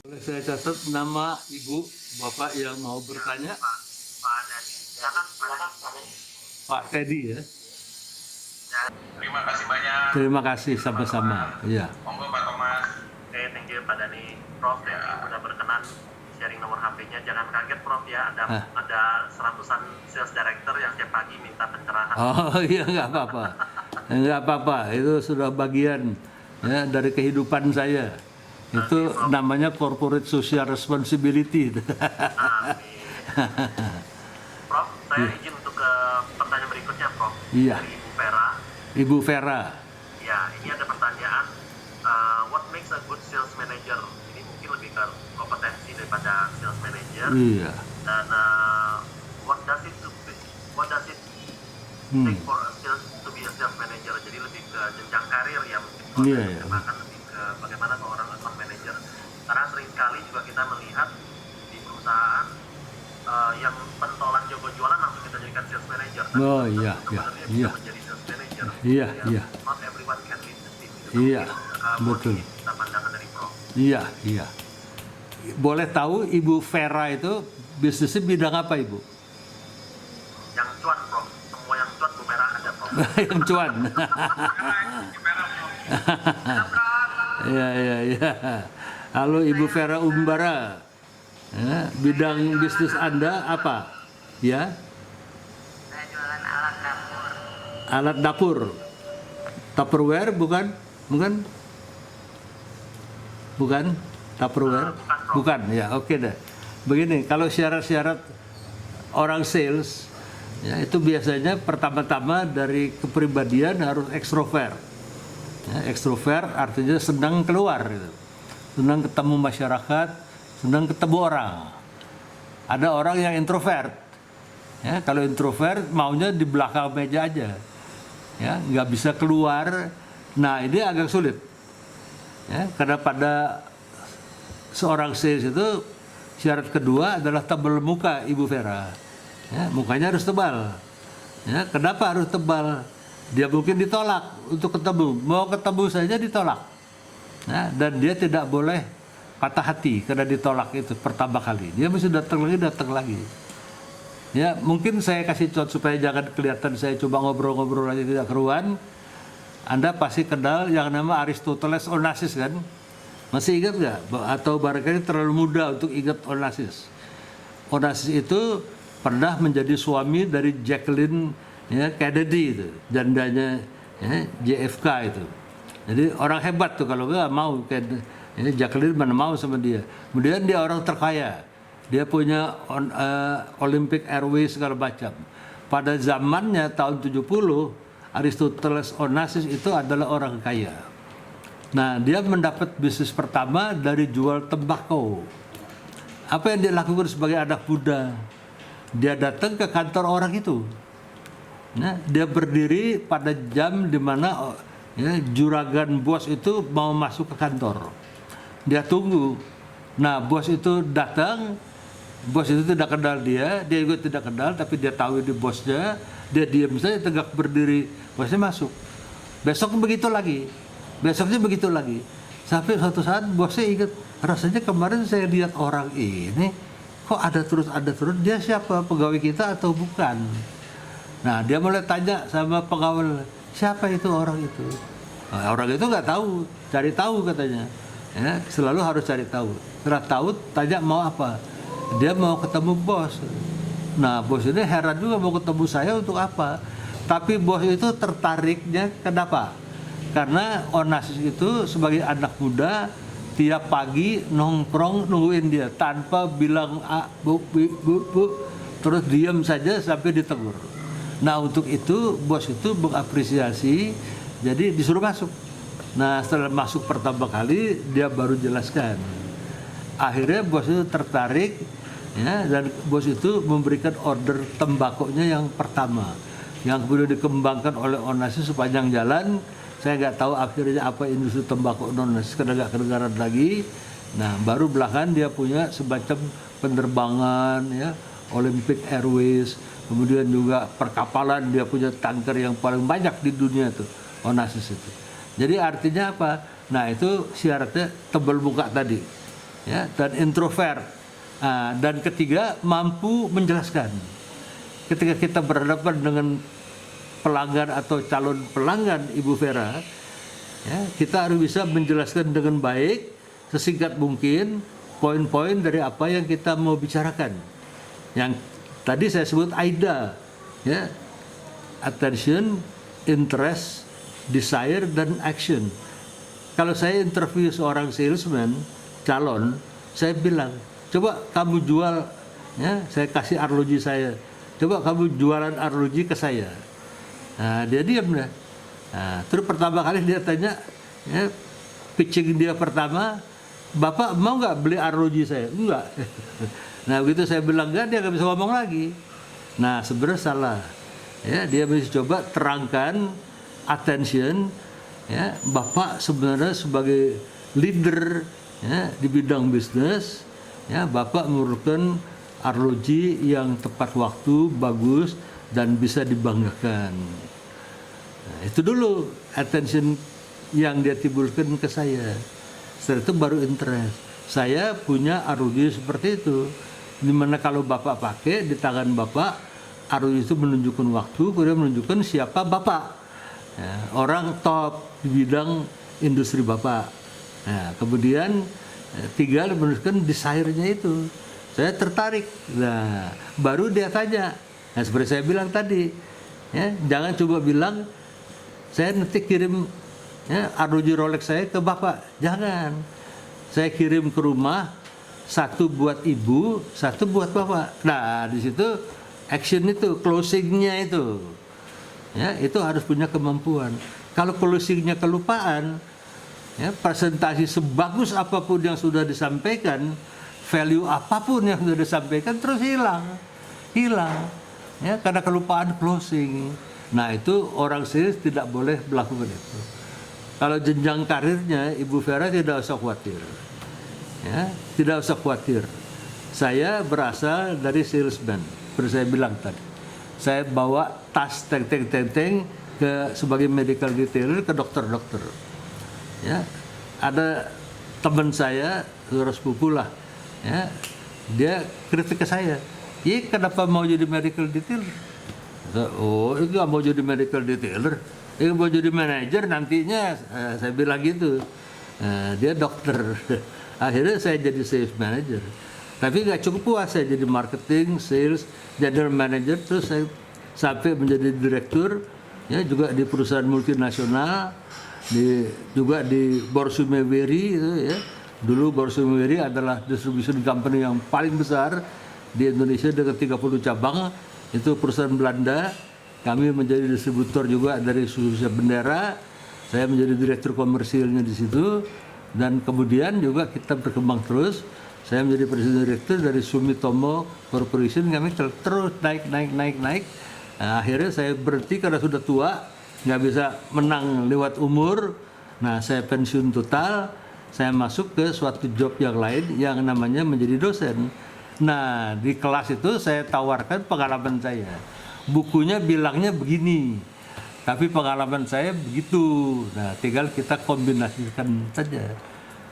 Boleh saya catat nama Ibu, Bapak yang mau bertanya? Pak Dadi, silakan Pak Dadi. Pak Teddy ya. Terima kasih banyak. Terima kasih sama-sama. Iya. Monggo Pak Thomas. Oke, thank you Pak Dani. Prof, sudah berkenan sharing nomor HP-nya. Jangan kaget Prof ya, ada seratusan sales director yang setiap pagi minta pencerahan. Oh iya, nggak apa-apa. Nggak apa-apa, itu sudah bagian ya dari kehidupan saya. Itu namanya corporate social responsibility. Amin. Prof, saya izin untuk ke pertanyaan berikutnya Prof. Iya. Dari Ibu Vera. Ibu Vera. Ya, ini ada pertanyaan, what makes a good sales manager? Ini mungkin lebih ke kompetensi daripada sales manager. Iya. Dan what does it take for a sales to be a sales manager? Jadi lebih ke jenjang karir ya mungkin. Iya, iya. Bahkan lebih ke bagaimana seorang account manager. Karena sering sekali juga kita melihat di perusahaan yang pentolan jago jualan langsung kita jadikan sales manager. Oh iya, iya, Sebenarnya iya. bisa menjadi sales manager. Iya, Ya, iya. Not everyone can lead the team. Itu Iya, mungkin, betul. Kita pandangan dari Prof. Iya, iya. Boleh tahu Ibu Vera itu bisnisnya bidang apa, Ibu? Yang cuan Prof. Semua yang cuan Bu Merah ada Prof. Yang cuan. Iya, iya, iya. Halo Ibu Vera Umbara. Ya, bidang bisnis Anda apa? Ya? Saya jualan alat dapur. Alat dapur. Tupperware bukan? Bukan? Bukan? Tupperware? Bukan. Ya, oke deh. Begini, kalau syarat-syarat orang sales ya, itu biasanya pertama-tama dari kepribadian harus ekstrovert. Ya, ekstrovert artinya senang keluar gitu. Senang ketemu masyarakat, senang ketemu orang. Ada orang yang introvert. Ya, kalau introvert maunya di belakang meja aja. Ya, nggak bisa keluar. Nah, ini agak sulit. Ya, karena pada seorang sales itu syarat kedua adalah tebal muka, Ibu Vera. Ya, mukanya harus tebal. Ya, kenapa harus tebal? Dia mungkin ditolak untuk ketemu. Mau ketemu saja ditolak. Nah, dan dia tidak boleh patah hati karena ditolak itu pertama kali. Dia mesti datang lagi. Ya, mungkin saya kasih contoh supaya jangan kelihatan saya coba ngobrol-ngobrol aja tidak keruan. Anda pasti kenal yang nama Aristoteles Onassis kan? Masih ingat nggak? Atau barangkali terlalu muda untuk ingat Onassis. Onassis itu pernah menjadi suami dari Jacqueline ya, Kennedy itu, jandanya ya, JFK itu. Jadi orang hebat tuh kalau nggak mau ya, Jacqueline mana mau sama dia. Kemudian dia orang terkaya. Dia punya Olympic Airways segala macam. Pada zamannya tahun 70, Aristoteles Onassis itu adalah orang kaya. Nah, dia mendapat bisnis pertama dari jual tembakau. Apa yang dia lakukan sebagai anak muda? Dia datang ke kantor orang itu. Nah, dia berdiri pada jam di mana ya, juragan bos itu mau masuk ke kantor. Dia tunggu. Nah, bos itu datang. Bos itu tidak kenal dia juga tidak kenal, tapi dia tahu ini bosnya. Dia diam saja tegak berdiri. Bosnya masuk. Besok begitu lagi. Besoknya begitu lagi. Sampai suatu saat bosnya ingat, rasanya kemarin saya lihat orang ini kok ada terus. Dia siapa? Pegawai kita atau bukan? Nah, dia mulai tanya sama pegawai, siapa itu orang itu? Nah, orang itu nggak tahu, cari tahu katanya. Ya, selalu harus cari tahu. Setelah tahu, tanya mau apa? Dia mau ketemu bos. Nah, bos ini heran juga mau ketemu saya untuk apa? Tapi bos itu tertariknya kenapa? Karena Onassis itu sebagai anak muda tiap pagi nongkrong nungguin dia tanpa bilang bu, terus diam saja sampai ditegur. Nah untuk itu bos itu mengapresiasi, jadi disuruh masuk. Nah setelah masuk pertama kali dia baru jelaskan. Akhirnya bos itu tertarik, ya, dan bos itu memberikan order tembakonya yang pertama, yang kemudian dikembangkan oleh Onassis sepanjang jalan. Saya nggak tahu akhirnya apa industri tembakau Onassis, karena nggak kedengaran lagi. Nah baru belakangan dia punya semacam penerbangan, ya, Olympic Airways, kemudian juga perkapalan, dia punya tanker yang paling banyak di dunia tuh Onassis itu. Jadi artinya apa? Nah itu syaratnya tebal muka tadi, ya, dan introvert. Nah, dan ketiga mampu menjelaskan. Ketika kita berhadapan dengan pelanggan atau calon pelanggan Ibu Vera, ya, kita harus bisa menjelaskan dengan baik, sesingkat mungkin poin-poin dari apa yang kita mau bicarakan. Yang tadi saya sebut AIDA, ya, attention, interest, desire, dan action. Kalau saya interview seorang salesman calon, saya bilang, coba kamu jual, ya, saya kasih arloji saya, coba kamu jualan arloji ke saya. Nah, dia diam dah. Nah, terus pertama kali dia tanya, ya, pitching dia pertama, Bapak mau nggak beli arloji saya? Enggak. Nah begitu saya bilang enggak, dia nggak bisa ngomong lagi. Nah sebenarnya salah, ya, dia mesti coba terangkan attention, ya, Bapak sebenarnya sebagai leader, ya, di bidang bisnis, ya, Bapak memerlukan arloji yang tepat waktu, bagus, dan bisa dibanggakan. Nah, itu dulu attention yang dia timbulkan ke saya. Setelah itu baru interest. Saya punya arloji seperti itu, dimana kalau Bapak pakai di tangan Bapak, arloji itu menunjukkan waktu, kemudian menunjukkan siapa Bapak, ya, orang top di bidang industri Bapak. Nah, kemudian tiga menunjukkan desire-nya itu, saya tertarik. Nah baru dia tanya. Nah seperti saya bilang tadi, ya, jangan coba bilang saya nanti kirim, ya, arloji Rolex saya ke Bapak, jangan. Saya kirim ke rumah, satu buat ibu, satu buat Bapak. Nah di situ action itu, closingnya itu, ya, itu harus punya kemampuan. Kalau closingnya kelupaan, ya, presentasi sebagus apapun yang sudah disampaikan, value apapun yang sudah disampaikan, terus hilang, ya, karena kelupaan closing. Nah itu orang sales tidak boleh melakukan itu. Kalau jenjang karirnya Ibu Vera tidak usah khawatir, ya, tidak usah khawatir. Saya berasal dari salesman, seperti saya bilang tadi. Saya bawa tas teng ke sebagai medical detailer ke dokter-dokter. Ya, ada teman saya, saudara sepupu lah, ya, dia kritik ke saya, kenapa mau jadi medical detailer? Oh, itu nggak mau jadi medical detailer, mau jadi manajer nantinya. Saya bilang gitu. Dia dokter. Akhirnya saya jadi sales manager. Tapi nggak cukup puas, saya jadi marketing, sales, general manager, terus saya sampai menjadi direktur, ya, juga di perusahaan multinasional, juga di Borsumeweri itu, ya. Dulu Borsumeweri adalah distribution company yang paling besar di Indonesia dengan 30 cabang. Itu perusahaan Belanda. Kami menjadi distributor juga dari Susu Bendera. Saya menjadi direktur komersilnya di situ, dan kemudian juga kita berkembang terus. Saya menjadi presiden direktur dari Sumitomo Corporation. Kami terus naik. Nah, akhirnya saya berhenti karena sudah tua, nggak bisa menang lewat umur. Nah, saya pensiun total. Saya masuk ke suatu job yang lain yang namanya menjadi dosen. Nah, di kelas itu saya tawarkan pengalaman saya. Bukunya bilangnya begini, tapi pengalaman saya begitu. Nah, tinggal kita kombinasikan saja.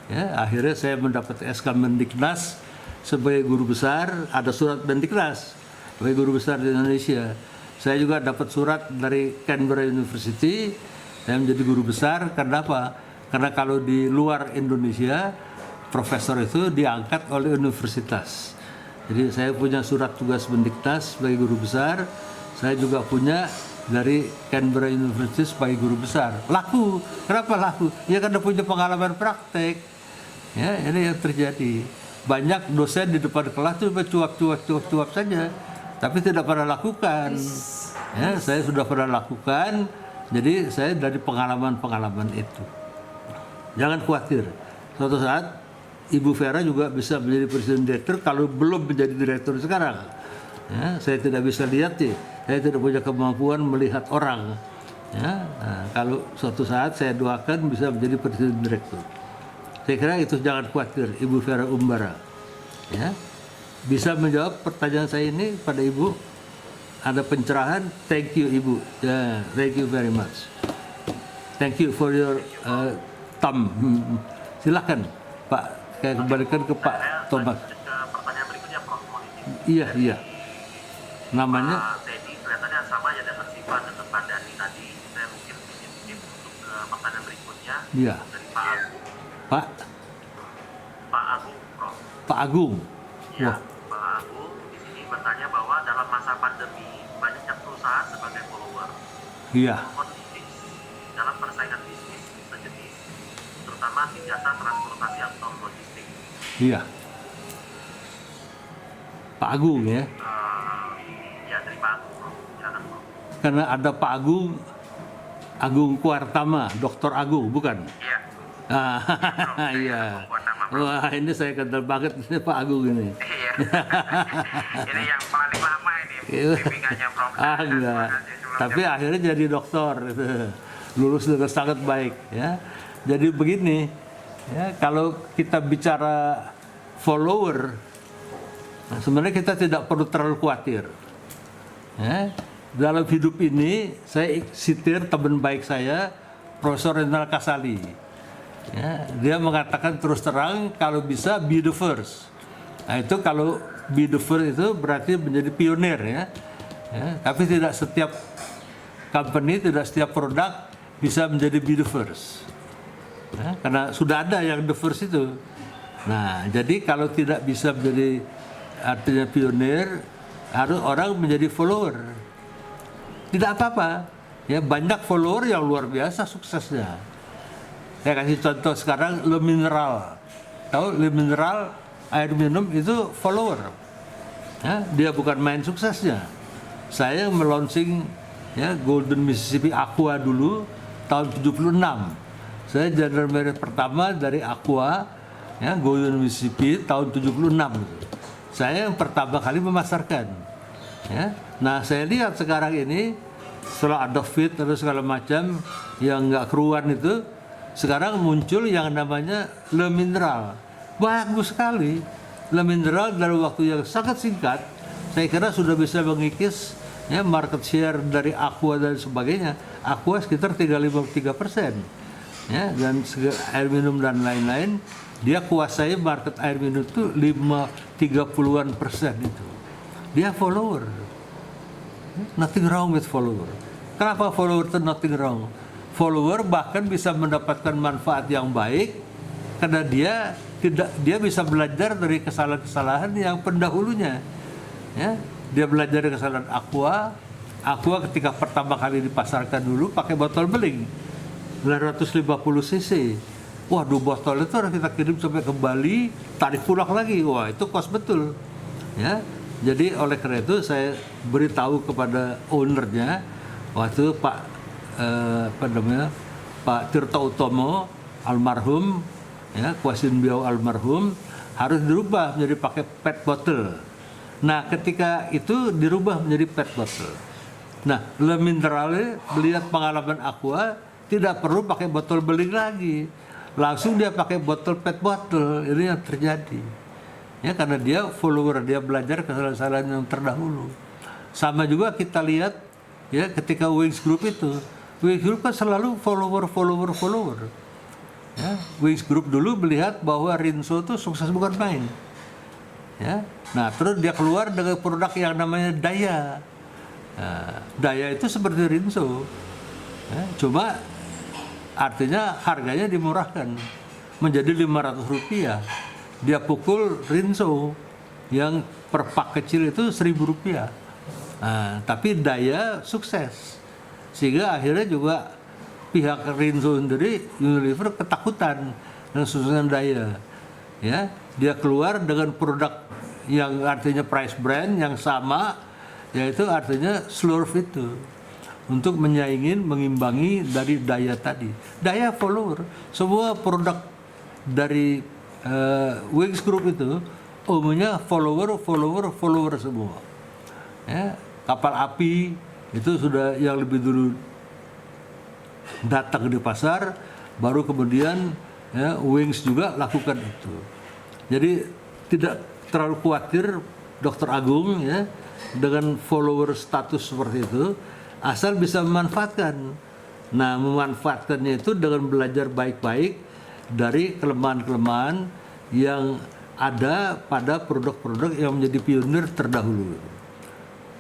Ya, akhirnya saya mendapat SK Mendiknas sebagai guru besar. Ada surat Mendiknas sebagai guru besar di Indonesia. Saya juga dapat surat dari Canberra University. Saya menjadi guru besar. Karena apa? Karena kalau di luar Indonesia, profesor itu diangkat oleh universitas. Jadi saya punya surat tugas Mendiknas sebagai guru besar. Saya juga punya dari Canberra University sebagai guru besar. Laku. Kenapa laku? Ya karena punya pengalaman praktek. Ya, ini yang terjadi. Banyak dosen di depan kelas itu cuap saja, tapi tidak pernah lakukan. Ya, saya sudah pernah lakukan, jadi saya dari pengalaman-pengalaman itu. Jangan khawatir, suatu saat Ibu Vera juga bisa menjadi presiden direktur kalau belum menjadi direktur sekarang. Ya, saya tidak bisa lihat sih, saya tidak punya kemampuan melihat orang. Ya, nah, kalau suatu saat saya doakan bisa menjadi presiden direktur. Saya kira itu jangan khawatir, Ibu Vera Umbara. Ya, bisa menjawab pertanyaan saya ini pada Ibu. Ada pencerahan, thank you Ibu. Yeah, thank you very much. Thank you for your thumb. Silakan Pak, saya kembalikan ke Pak Thomas. Lanjut ke pertanyaan berikutnya, Prof. Mohon izin. Iya. Namanya Teddy kelihatannya sama ya dengan Siva dan Pak Dhani tadi. Saya mungkin skip untuk pertanyaan berikutnya. Iya. Dari Pak Agung. Pak Agung, Prof. Pak Agung. Ya, Wah, Pak Agung di sini bertanya bahwa dalam masa pandemi banyak perusahaan sebagai follower. iya. Mohon tips dalam persaingan bisnis sejenis, terutama di jasa transportasi atau logistik. Iya. Pak Agung ya. Ya, dari Pak Agung, Prof. Silakan, Prof. Karena ada Pak Agung, Agung Kuartama, Dr. Agung, bukan? Iya. Iya. Wah, ini saya kenal banget ini Pak Agung ini. Iya. Ini yang paling lama ini bimbingannya Prof. Enggak. Tapi akhirnya jadi dokter, gitu. Lulus dengan sangat baik, ya. Jadi begini, ya, kalau kita bicara follower, nah, sebenarnya kita tidak perlu terlalu khawatir. Ya. Dalam hidup ini, saya sitir teman baik saya, Profesor Renal Kasali. Ya, dia mengatakan terus terang kalau bisa be the first. Nah itu kalau be the first itu berarti menjadi pionir ya. Ya, tapi tidak setiap company, tidak setiap produk bisa menjadi be the first. Ya, karena sudah ada yang the first itu. Nah jadi kalau tidak bisa menjadi artinya pionir, harus orang menjadi follower. Tidak apa-apa. Ya banyak follower yang luar biasa suksesnya. Saya kasih contoh sekarang Le Mineral. Tahu Le Mineral air minum itu follower. Ya, dia bukan main suksesnya. Saya meluncing ya Golden Mississippi Aqua dulu tahun 76. Saya general manager pertama dari Aqua ya Golden Mississippi tahun 76 gitu. Saya yang pertama kali memasarkan. Ya. Nah, saya lihat sekarang ini setelah ada fit atau segala macam yang nggak keruan itu, sekarang muncul yang namanya Le Mineral. Bagus sekali. Le Mineral dalam waktu yang sangat singkat, saya kira sudah bisa mengikis ya, market share dari Aqua dan sebagainya. Aqua sekitar 3,53%. Ya, dan air minum dan lain-lain, dia kuasai market air minum itu 30-an% itu. Dia follower. Nothing wrong with follower. Kenapa follower itu nothing wrong? Follower bahkan bisa mendapatkan manfaat yang baik karena dia bisa belajar dari kesalahan-kesalahan yang pendahulunya. Ya, dia belajar dari kesalahan Aqua ketika pertama kali dipasarkan dulu pakai botol beling 950 cc. Waduh, botol itu harus kita kirim sampai ke Bali, tarik pulang lagi. Wah, itu kos betul. Ya. Jadi oleh karena itu saya beritahu kepada ownernya waktu Pak Tirta Utomo almarhum ya Kwasin Biau almarhum harus dirubah menjadi pakai PET bottle. Nah ketika itu dirubah menjadi PET bottle. Nah Le Mineral melihat pengalaman Aqua tidak perlu pakai botol beling lagi, langsung dia pakai botol PET bottle. Ini yang terjadi ya karena dia follower, dia belajar kesalahan-kesalahan yang terdahulu. Sama juga kita lihat ya ketika Wings Group itu, Wings Group kan selalu follower. Ya, Wings Group dulu melihat bahwa Rinso itu sukses bukan main. Ya, nah terus dia keluar dengan produk yang namanya Daya. Nah, Daya itu seperti Rinso, ya, cuma artinya harganya dimurahkan menjadi Rp500. Dia pukul Rinso yang per pak kecil itu Rp1.000. Nah, tapi Daya sukses. Sehingga akhirnya juga pihak Rinso sendiri, Unilever ketakutan dengan susunan daya. Ya, dia keluar dengan produk yang artinya price brand yang sama, yaitu artinya Slurve itu, untuk mengimbangi dari daya tadi. Daya follower, semua produk dari Wings Group itu umumnya follower semua. Ya, kapal api itu sudah yang lebih dulu datang di pasar, baru kemudian ya, Wings juga lakukan itu. Jadi tidak terlalu khawatir Dr. Agung ya dengan follower status seperti itu, asal bisa memanfaatkan. Nah, memanfaatkannya itu dengan belajar baik-baik dari kelemahan-kelemahan yang ada pada produk-produk yang menjadi pionir terdahulu.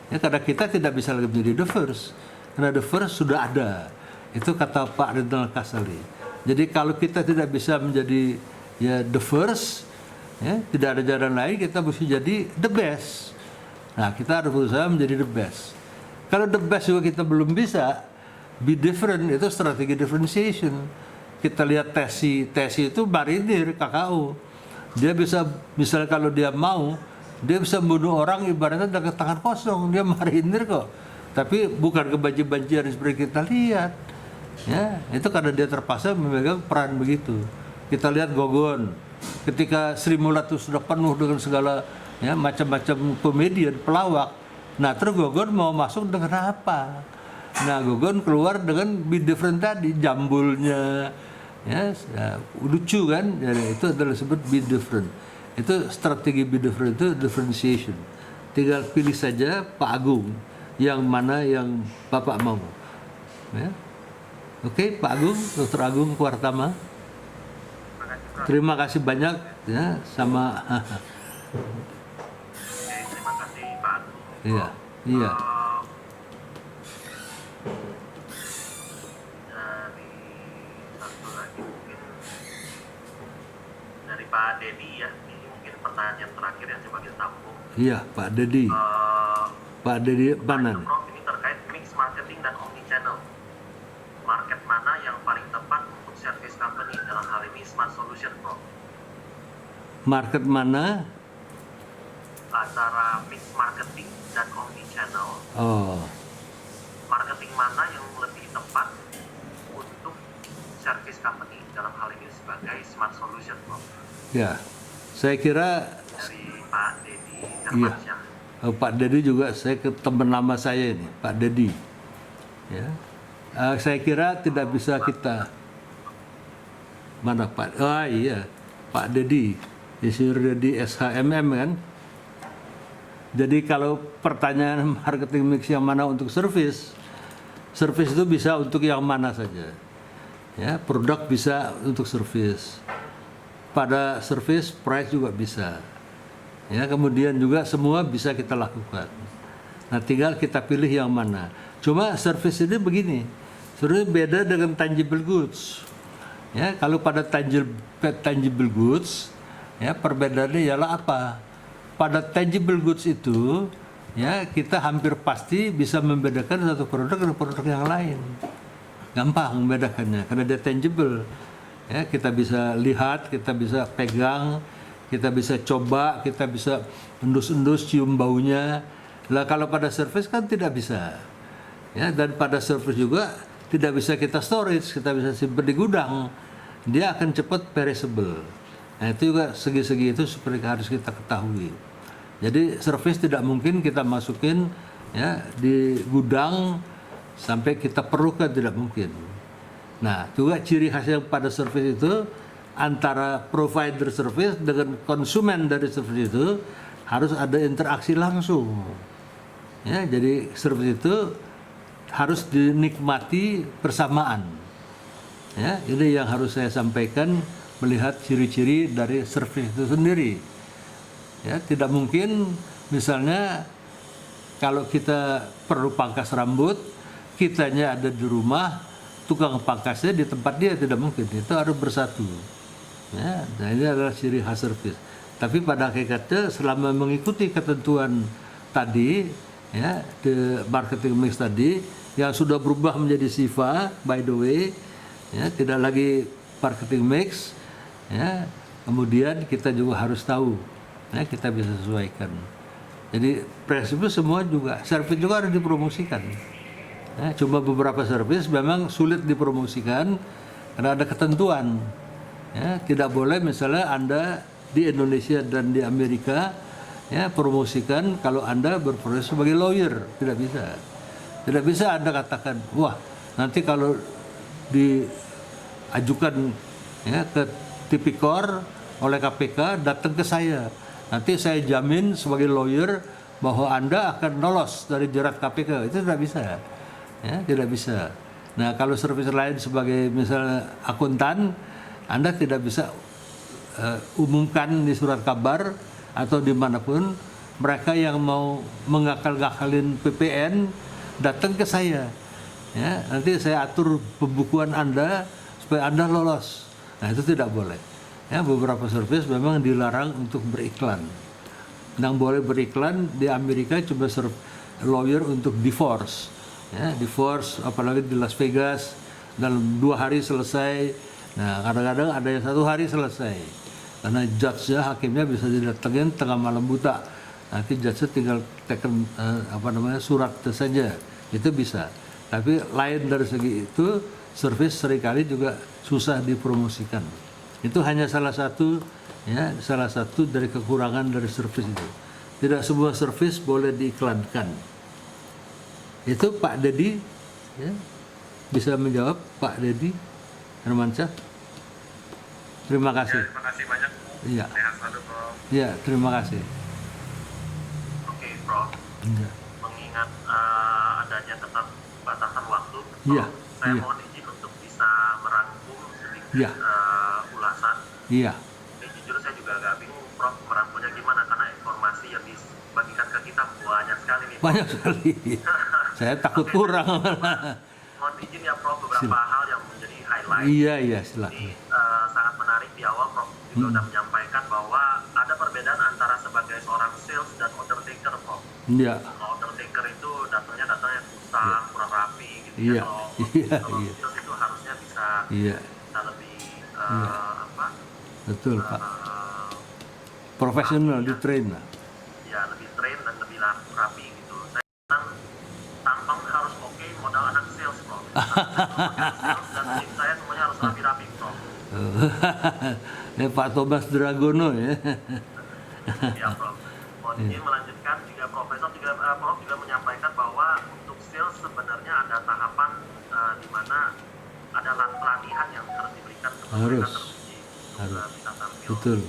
Ya, karena kita tidak bisa lagi menjadi the first, karena the first sudah ada. Itu kata Pak Ridwan Kasali. Jadi kalau kita tidak bisa menjadi ya the first, ya, tidak ada jalan lain, kita mesti jadi the best. Nah, kita harus berusaha menjadi the best. Kalau the best juga kita belum bisa, be different itu strategi differentiation. Kita lihat Tesi itu marinir kakao. Dia bisa, misalnya kalau dia mau, dia bisa membunuh orang ibaratnya dengan tangan kosong. Dia marinir kok. Tapi bukan kebanji-banjian seperti kita lihat. Ya, itu karena dia terpaksa memegang peran begitu. Kita lihat Gogon, ketika Sri Mulat itu sudah penuh dengan segala ya macam-macam komedian, pelawak. Nah, terus Gogon mau masuk dengan apa? Nah, Gogon keluar dengan be different tadi, jambulnya, ya lucu kan? Jadi itu adalah disebut be different. Itu strategi be different itu differentiation. Tinggal pilih saja Pak Agung yang mana yang Bapak mau. Ya. Oke, Pak Agung, Dr. Agung Kuartama. Terima kasih banyak ya sama. Terima kasih Pak. Iya, iya. Dari satu lagi mungkin dari Pak Dedi ya, ini mungkin pertanyaan terakhir yang coba kita tampung. Iya, Pak Dedi. Pak Dedi Banan. Prof, ini terkait mix marketing dan omni channel. Market mana yang paling tepat untuk service company dalam hal ini smart solution, Prof? Market mana? Antara mix marketing dan omni channel. Oh, Marketing mana yang lebih tepat untuk service company dalam hal ini sebagai smart solution, Prof? ya. Saya kira Dari Pak Dedi iya. Hermansyah. Pak Dedi juga saya ke teman lama saya ini, Pak Dedi. Ya. Saya kira tidak bisa kita mana Pak? Oh iya, Pak Dedi, Insinyur Dedi SHMM kan. Jadi kalau pertanyaan marketing mix yang mana untuk service itu bisa untuk yang mana saja. Ya, produk bisa untuk service. Pada service price juga bisa. Ya, kemudian juga semua bisa kita lakukan. Nah, tinggal kita pilih yang mana. Cuma service ini begini. Sebenarnya beda dengan tangible goods. Ya, kalau pada tangible goods, ya perbedaannya ialah apa? Pada tangible goods itu, ya kita hampir pasti bisa membedakan satu produk dengan produk yang lain. Gampang membedakannya karena dia tangible. Ya, kita bisa lihat, kita bisa pegang, kita bisa coba, kita bisa endus-endus, cium baunya. Lah kalau pada service kan tidak bisa. Ya, dan pada service juga tidak bisa kita storage, kita bisa simpan di gudang. Dia akan cepat perishable. Nah, itu juga segi-segi itu seperti harus kita ketahui. Jadi service tidak mungkin kita masukin ya di gudang sampai kita perlukan, tidak mungkin. Nah, juga ciri khas yang pada service itu antara provider service dengan konsumen dari service itu harus ada interaksi langsung. Ya, jadi service itu harus dinikmati bersamaan. Ya, ini yang harus saya sampaikan melihat ciri-ciri dari service itu sendiri. Ya, tidak mungkin misalnya kalau kita perlu pangkas rambut, kitanya ada di rumah, tukang pangkasnya di tempat dia, tidak mungkin. Itu harus bersatu. Ya, nah ini adalah ciri khas service. Tapi pada hakikatnya selama mengikuti ketentuan tadi, ya the marketing mix tadi yang sudah berubah menjadi Siva by the way, ya tidak lagi marketing mix, ya kemudian kita juga harus tahu, ya kita bisa sesuaikan. Jadi prinsipnya semua juga service juga harus dipromosikan. Ya, cuma beberapa service memang sulit dipromosikan karena ada ketentuan. Ya, tidak boleh misalnya Anda di Indonesia dan di Amerika ya promosikan kalau Anda berprofesi sebagai lawyer, tidak bisa. Tidak bisa Anda katakan, wah nanti kalau diajukan ya ke Tipikor oleh KPK datang ke saya, nanti saya jamin sebagai lawyer bahwa Anda akan lolos dari jerat KPK. Itu tidak bisa. Ya, tidak bisa. Nah, kalau service lain sebagai misalnya akuntan, Anda tidak bisa umumkan di surat kabar atau dimanapun mereka yang mau mengakal-ngakalin PPN datang ke saya. Ya, nanti saya atur pembukuan Anda supaya Anda lolos. Nah, itu tidak boleh. Ya, beberapa service memang dilarang untuk beriklan. Yang boleh beriklan di Amerika cuma lawyer untuk divorce. Ya, divorce apalagi di Las Vegas dalam 2 hari selesai. Nah, kadang-kadang ada yang 1 hari selesai. Karena judge-nya, hakimnya bisa didatengin tengah malam buta. Nanti judge-nya tinggal teken surat saja. Itu bisa. Tapi lain dari segi itu, service seringkali juga susah dipromosikan. Itu hanya salah satu dari kekurangan dari service itu. Tidak semua service boleh diiklankan. Itu Pak Dedi ya, bisa menjawab Pak Dedi Hermansyah. Terima kasih. Ya, terima kasih banyak. Iya. Sehat selalu, Prof. Iya, terima kasih. Oke, Prof. Iya. Mengingat adanya keterbatasan waktu, Prof, Iya, saya iya. mohon izin untuk bisa merangkum sedikit Iya. ulasan. Iya. Ini jujur saya juga agak bingung, Prof, merangkumnya gimana karena informasi yang dibagikan ke kita banyak sekali nih, Prof. Banyak sekali. Saya takut kurang. Mohon izin ya, Prof, beberapa hal yang menjadi highlight. Iya, silakan. Ini sangat menarik di awal, Prof juga sudah menyampaikan bahwa ada perbedaan antara sebagai seorang sales dan order taker, Prof. Iya. Kalau order taker itu datangnya susah, kurang rapi gitu Iya. ya. Kalau Iya. sales itu harusnya bisa Iya. lebih Betul, Pak. Profesional, di train lah. ya lebih train dan lebih rapi gitu. Saya bilang tampang harus oke, modal anak sales, Prof. Sales dan tim saya semuanya harus rapi-rapi, Prof. Pak Thomas Dragono ya. Ya, Prof. Mohon izin melanjutkan juga Prof juga menyampaikan bahwa untuk sales sebenarnya ada tahapan di mana ada pelatihan yang harus diberikan kepada mereka teruji untuk bisa tampil Betul.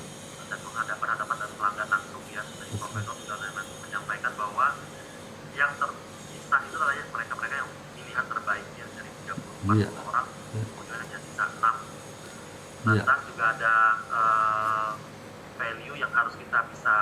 dan menghadapan dengan pelanggan langsung ya. Jadi Profesor sudah menyampaikan bahwa yang tersisa itu adalah mereka-mereka yang pilihan terbaik ya dari 34 orang, kemudian hanya sisa 6. Lantas juga ada value yang harus kita bisa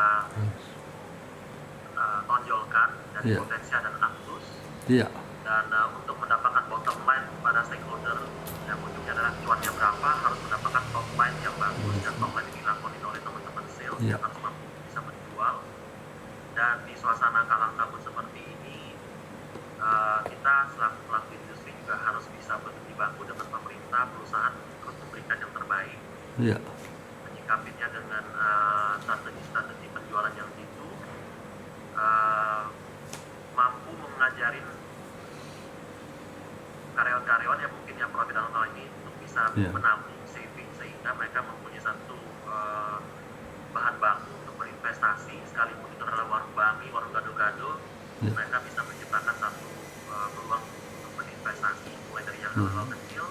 tonjolkan dari Potensia dan Actus. Iya. Dan untuk mendapatkan bottom line pada stakeholder yang ujungnya adalah cuannya berapa, harus mendapatkan top line yang bagus dan top line ini dilakukan oleh teman-teman sales yang harus mampu bisa menjual. Dan di suasana kalang kabut seperti ini, kita selaku pelaku industri juga harus bisa dibantu dengan pemerintah, perusahaan terus memberikan yang terbaik. Iya. Menyikapinya dengan strategi-strategi penjualan yang jitu, mampu mengajarin karyawan-karyawan yang mungkin yang profit dalam hal ini untuk bisa menabung saving sehingga mereka mempunyai satu bahan baku untuk berinvestasi, sekalipun itu adalah warung bangi, warung gado-gado, mereka bisa menciptakan satu peluang untuk berinvestasi mulai dari yang hal-hal kecil.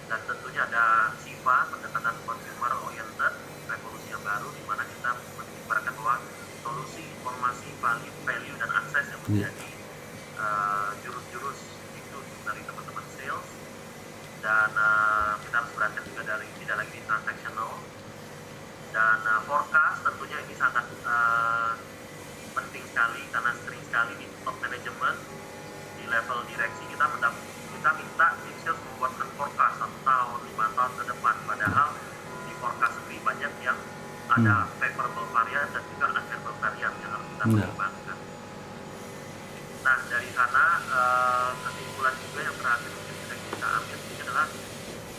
Dan tentunya ada SIFA, pendekatan consumer oriented, revolusi yang baru di mana kita mengibaratkan bahwa solusi, informasi, value dan akses yang menjadi jurus-jurus itu dari teman-teman sales. Dan kita harus perhatikan juga dari tidak lagi di transactional. Dan forecast tentunya ini sangat penting sekali karena sering sekali di top management di level direksi kita minta tim sales membuatkan forecast 1 tahun, 5 tahun ke depan, padahal di forecast lebih banyak yang ada favorable varian dan juga unfavorable varian yang harus kita pertimbangkan. Nah, dari sana kesimpulan juga yang terakhir mungkin bisa kita ambil ini adalah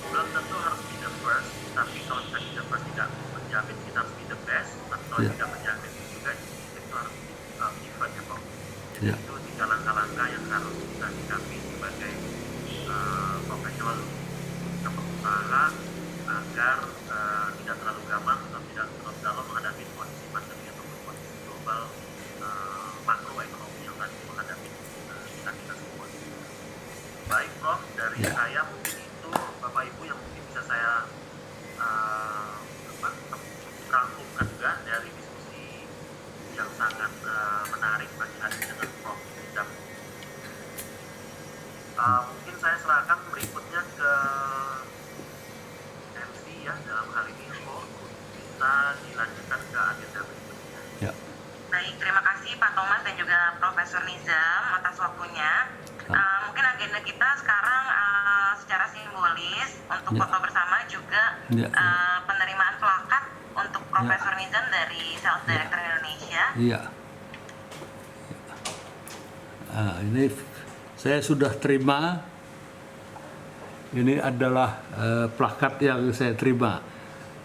belum tentu harus be the first, tapi kalau kita be the first tidak menjamin kita harus be the best, atau tidak menjamin juga itu harus pivot ya Prof. Jadi itu tiga langkah-langkah yang harus kita sikapi sebagai profesional atau pengusaha agar tidak terlalu gampang atau tidak terlalu dalam menghadapi kondisi pandemi ataupun kondisi global makroekonomi yang tadi menghadapi kita semua. Baik Prof, dari saya mungkin itu Bapak Ibu yang mungkin bisa saya rangkumkan juga dari diskusi yang sangat menarik pagi hari ini dengan Prof. Nizam. Mungkin saya serahkan berikutnya ke MC ya, dalam hal ini bisa dilanjutkan ke agenda berikutnya. Ya. Baik, terima kasih Pak Thomas dan juga Profesor Nizam atas waktunya. Mungkin agenda kita sekarang secara simbolis untuk foto bersama juga penerimaan plakat untuk Profesor Nizam dari Sales Director Indonesia. Iya. Ini saya sudah terima. Ini adalah plakat yang saya terima.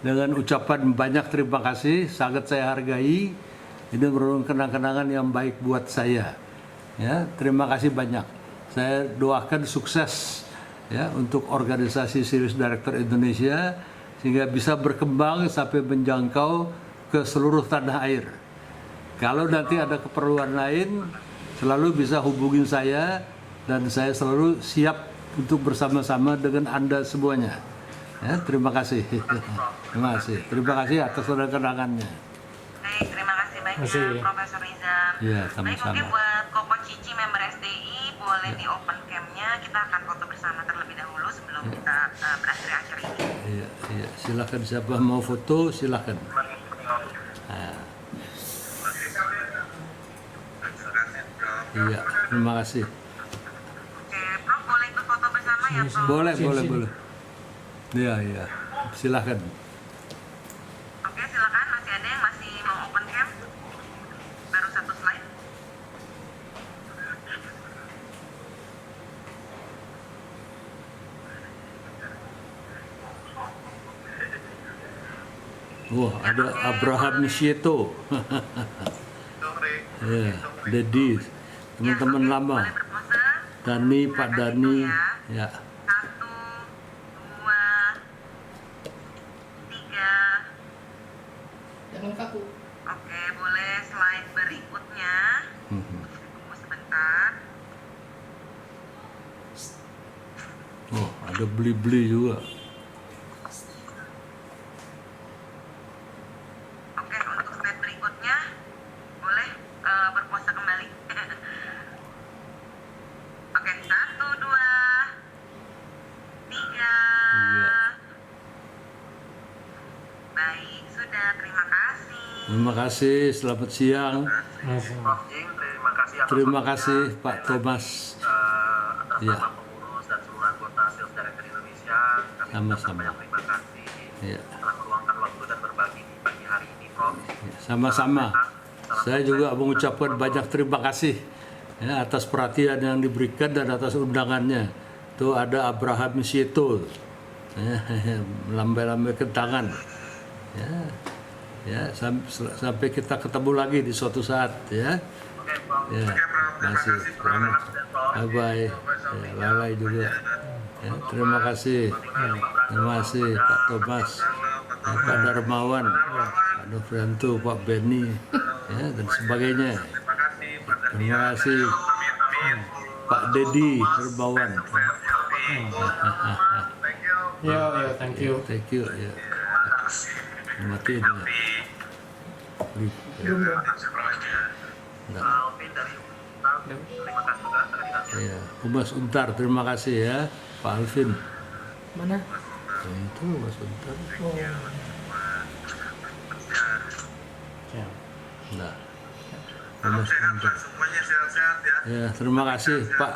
Dengan ucapan banyak terima kasih, sangat saya hargai. Ini merupakan kenang-kenangan yang baik buat saya. Ya, terima kasih banyak. Saya doakan sukses ya untuk organisasi Sales Director Indonesia sehingga bisa berkembang sampai menjangkau ke seluruh tanah air. Kalau nanti ada keperluan lain, selalu bisa hubungin saya dan saya selalu siap untuk bersama-sama dengan Anda semuanya. Ya, terima kasih. Terima kasih. Terima kasih atas kenangannya. Baik, terima kasih banyak Profesor Nizam. Ya, Baik, sama-sama. mungkin buat Koko Cici member SDI boleh di open cam-nya, kita akan foto bersama terlebih dahulu sebelum kita berakhir acara ini. Iya, iya. Silakan siapa mau foto, silakan. Iya, terima kasih. Oke, Prof, boleh ikut foto bersama ya, Prof? Boleh. Iya, iya. Silakan. Oke, silakan. Masih ada yang masih mau open cam? Baru satu slide. Wah, ada Abraham Sieto. Ya, Dedi, teman-teman lama. Boleh berpose. Dani, Pak Dani. Ya. 1, 2, 3. Jangan kaku. Oke, boleh slide berikutnya. Tunggu sebentar. Oh, ada beli-beli juga. Oke, untuk slide berikutnya boleh berpose kembali. Oke, 1, 2, 3. Iya. Baik, sudah. Terima kasih. Terima kasih, selamat siang. Prof. Jing, terima kasih atas Terima waktunya. kasih Pak Thomas. Atas Ya. nama pengurus dan seluruh anggota Sales Director Indonesia, kami Sama-sama. ucapkan banyak terima kasih Ya. telah meluangkan waktu dan berbagi di pagi hari ini, Prof. Sama-sama. Saya juga mengucapkan banyak terima kasih ya, atas perhatian yang diberikan dan atas undangannya. Tuh ada Abraham Sieto, ya, lambai-lambaikan tangan. Ya, sampai kita ketemu lagi di suatu saat. Ya, Oke, Prof. ya, masih. Bye bye. Ya, lalai juga. Ya, terima kasih. Terima kasih Pak Thomas, ya, Pak Darmawan, Pak Nofrianto, Pak Benny, ya, dan sebagainya. Terima kasih Pak Dedi Herbawan. Ya, thank you. Thank you. Ya. Matiin ya. Belum dong. Enggak. Alvin dari Untar, terima kasih juga terima Ya, Humas Untar, terima kasih ya, Pak Alvin. Mana? Nah, itu Humas Untar. Oh. Ya. Nah, Humas Untar. Ya, terima kasih Pak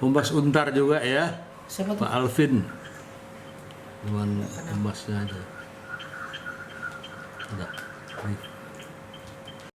Humas Untar juga ya, Siapa tuh? Pak Alvin. Cuman Humasnya aja. Enggak.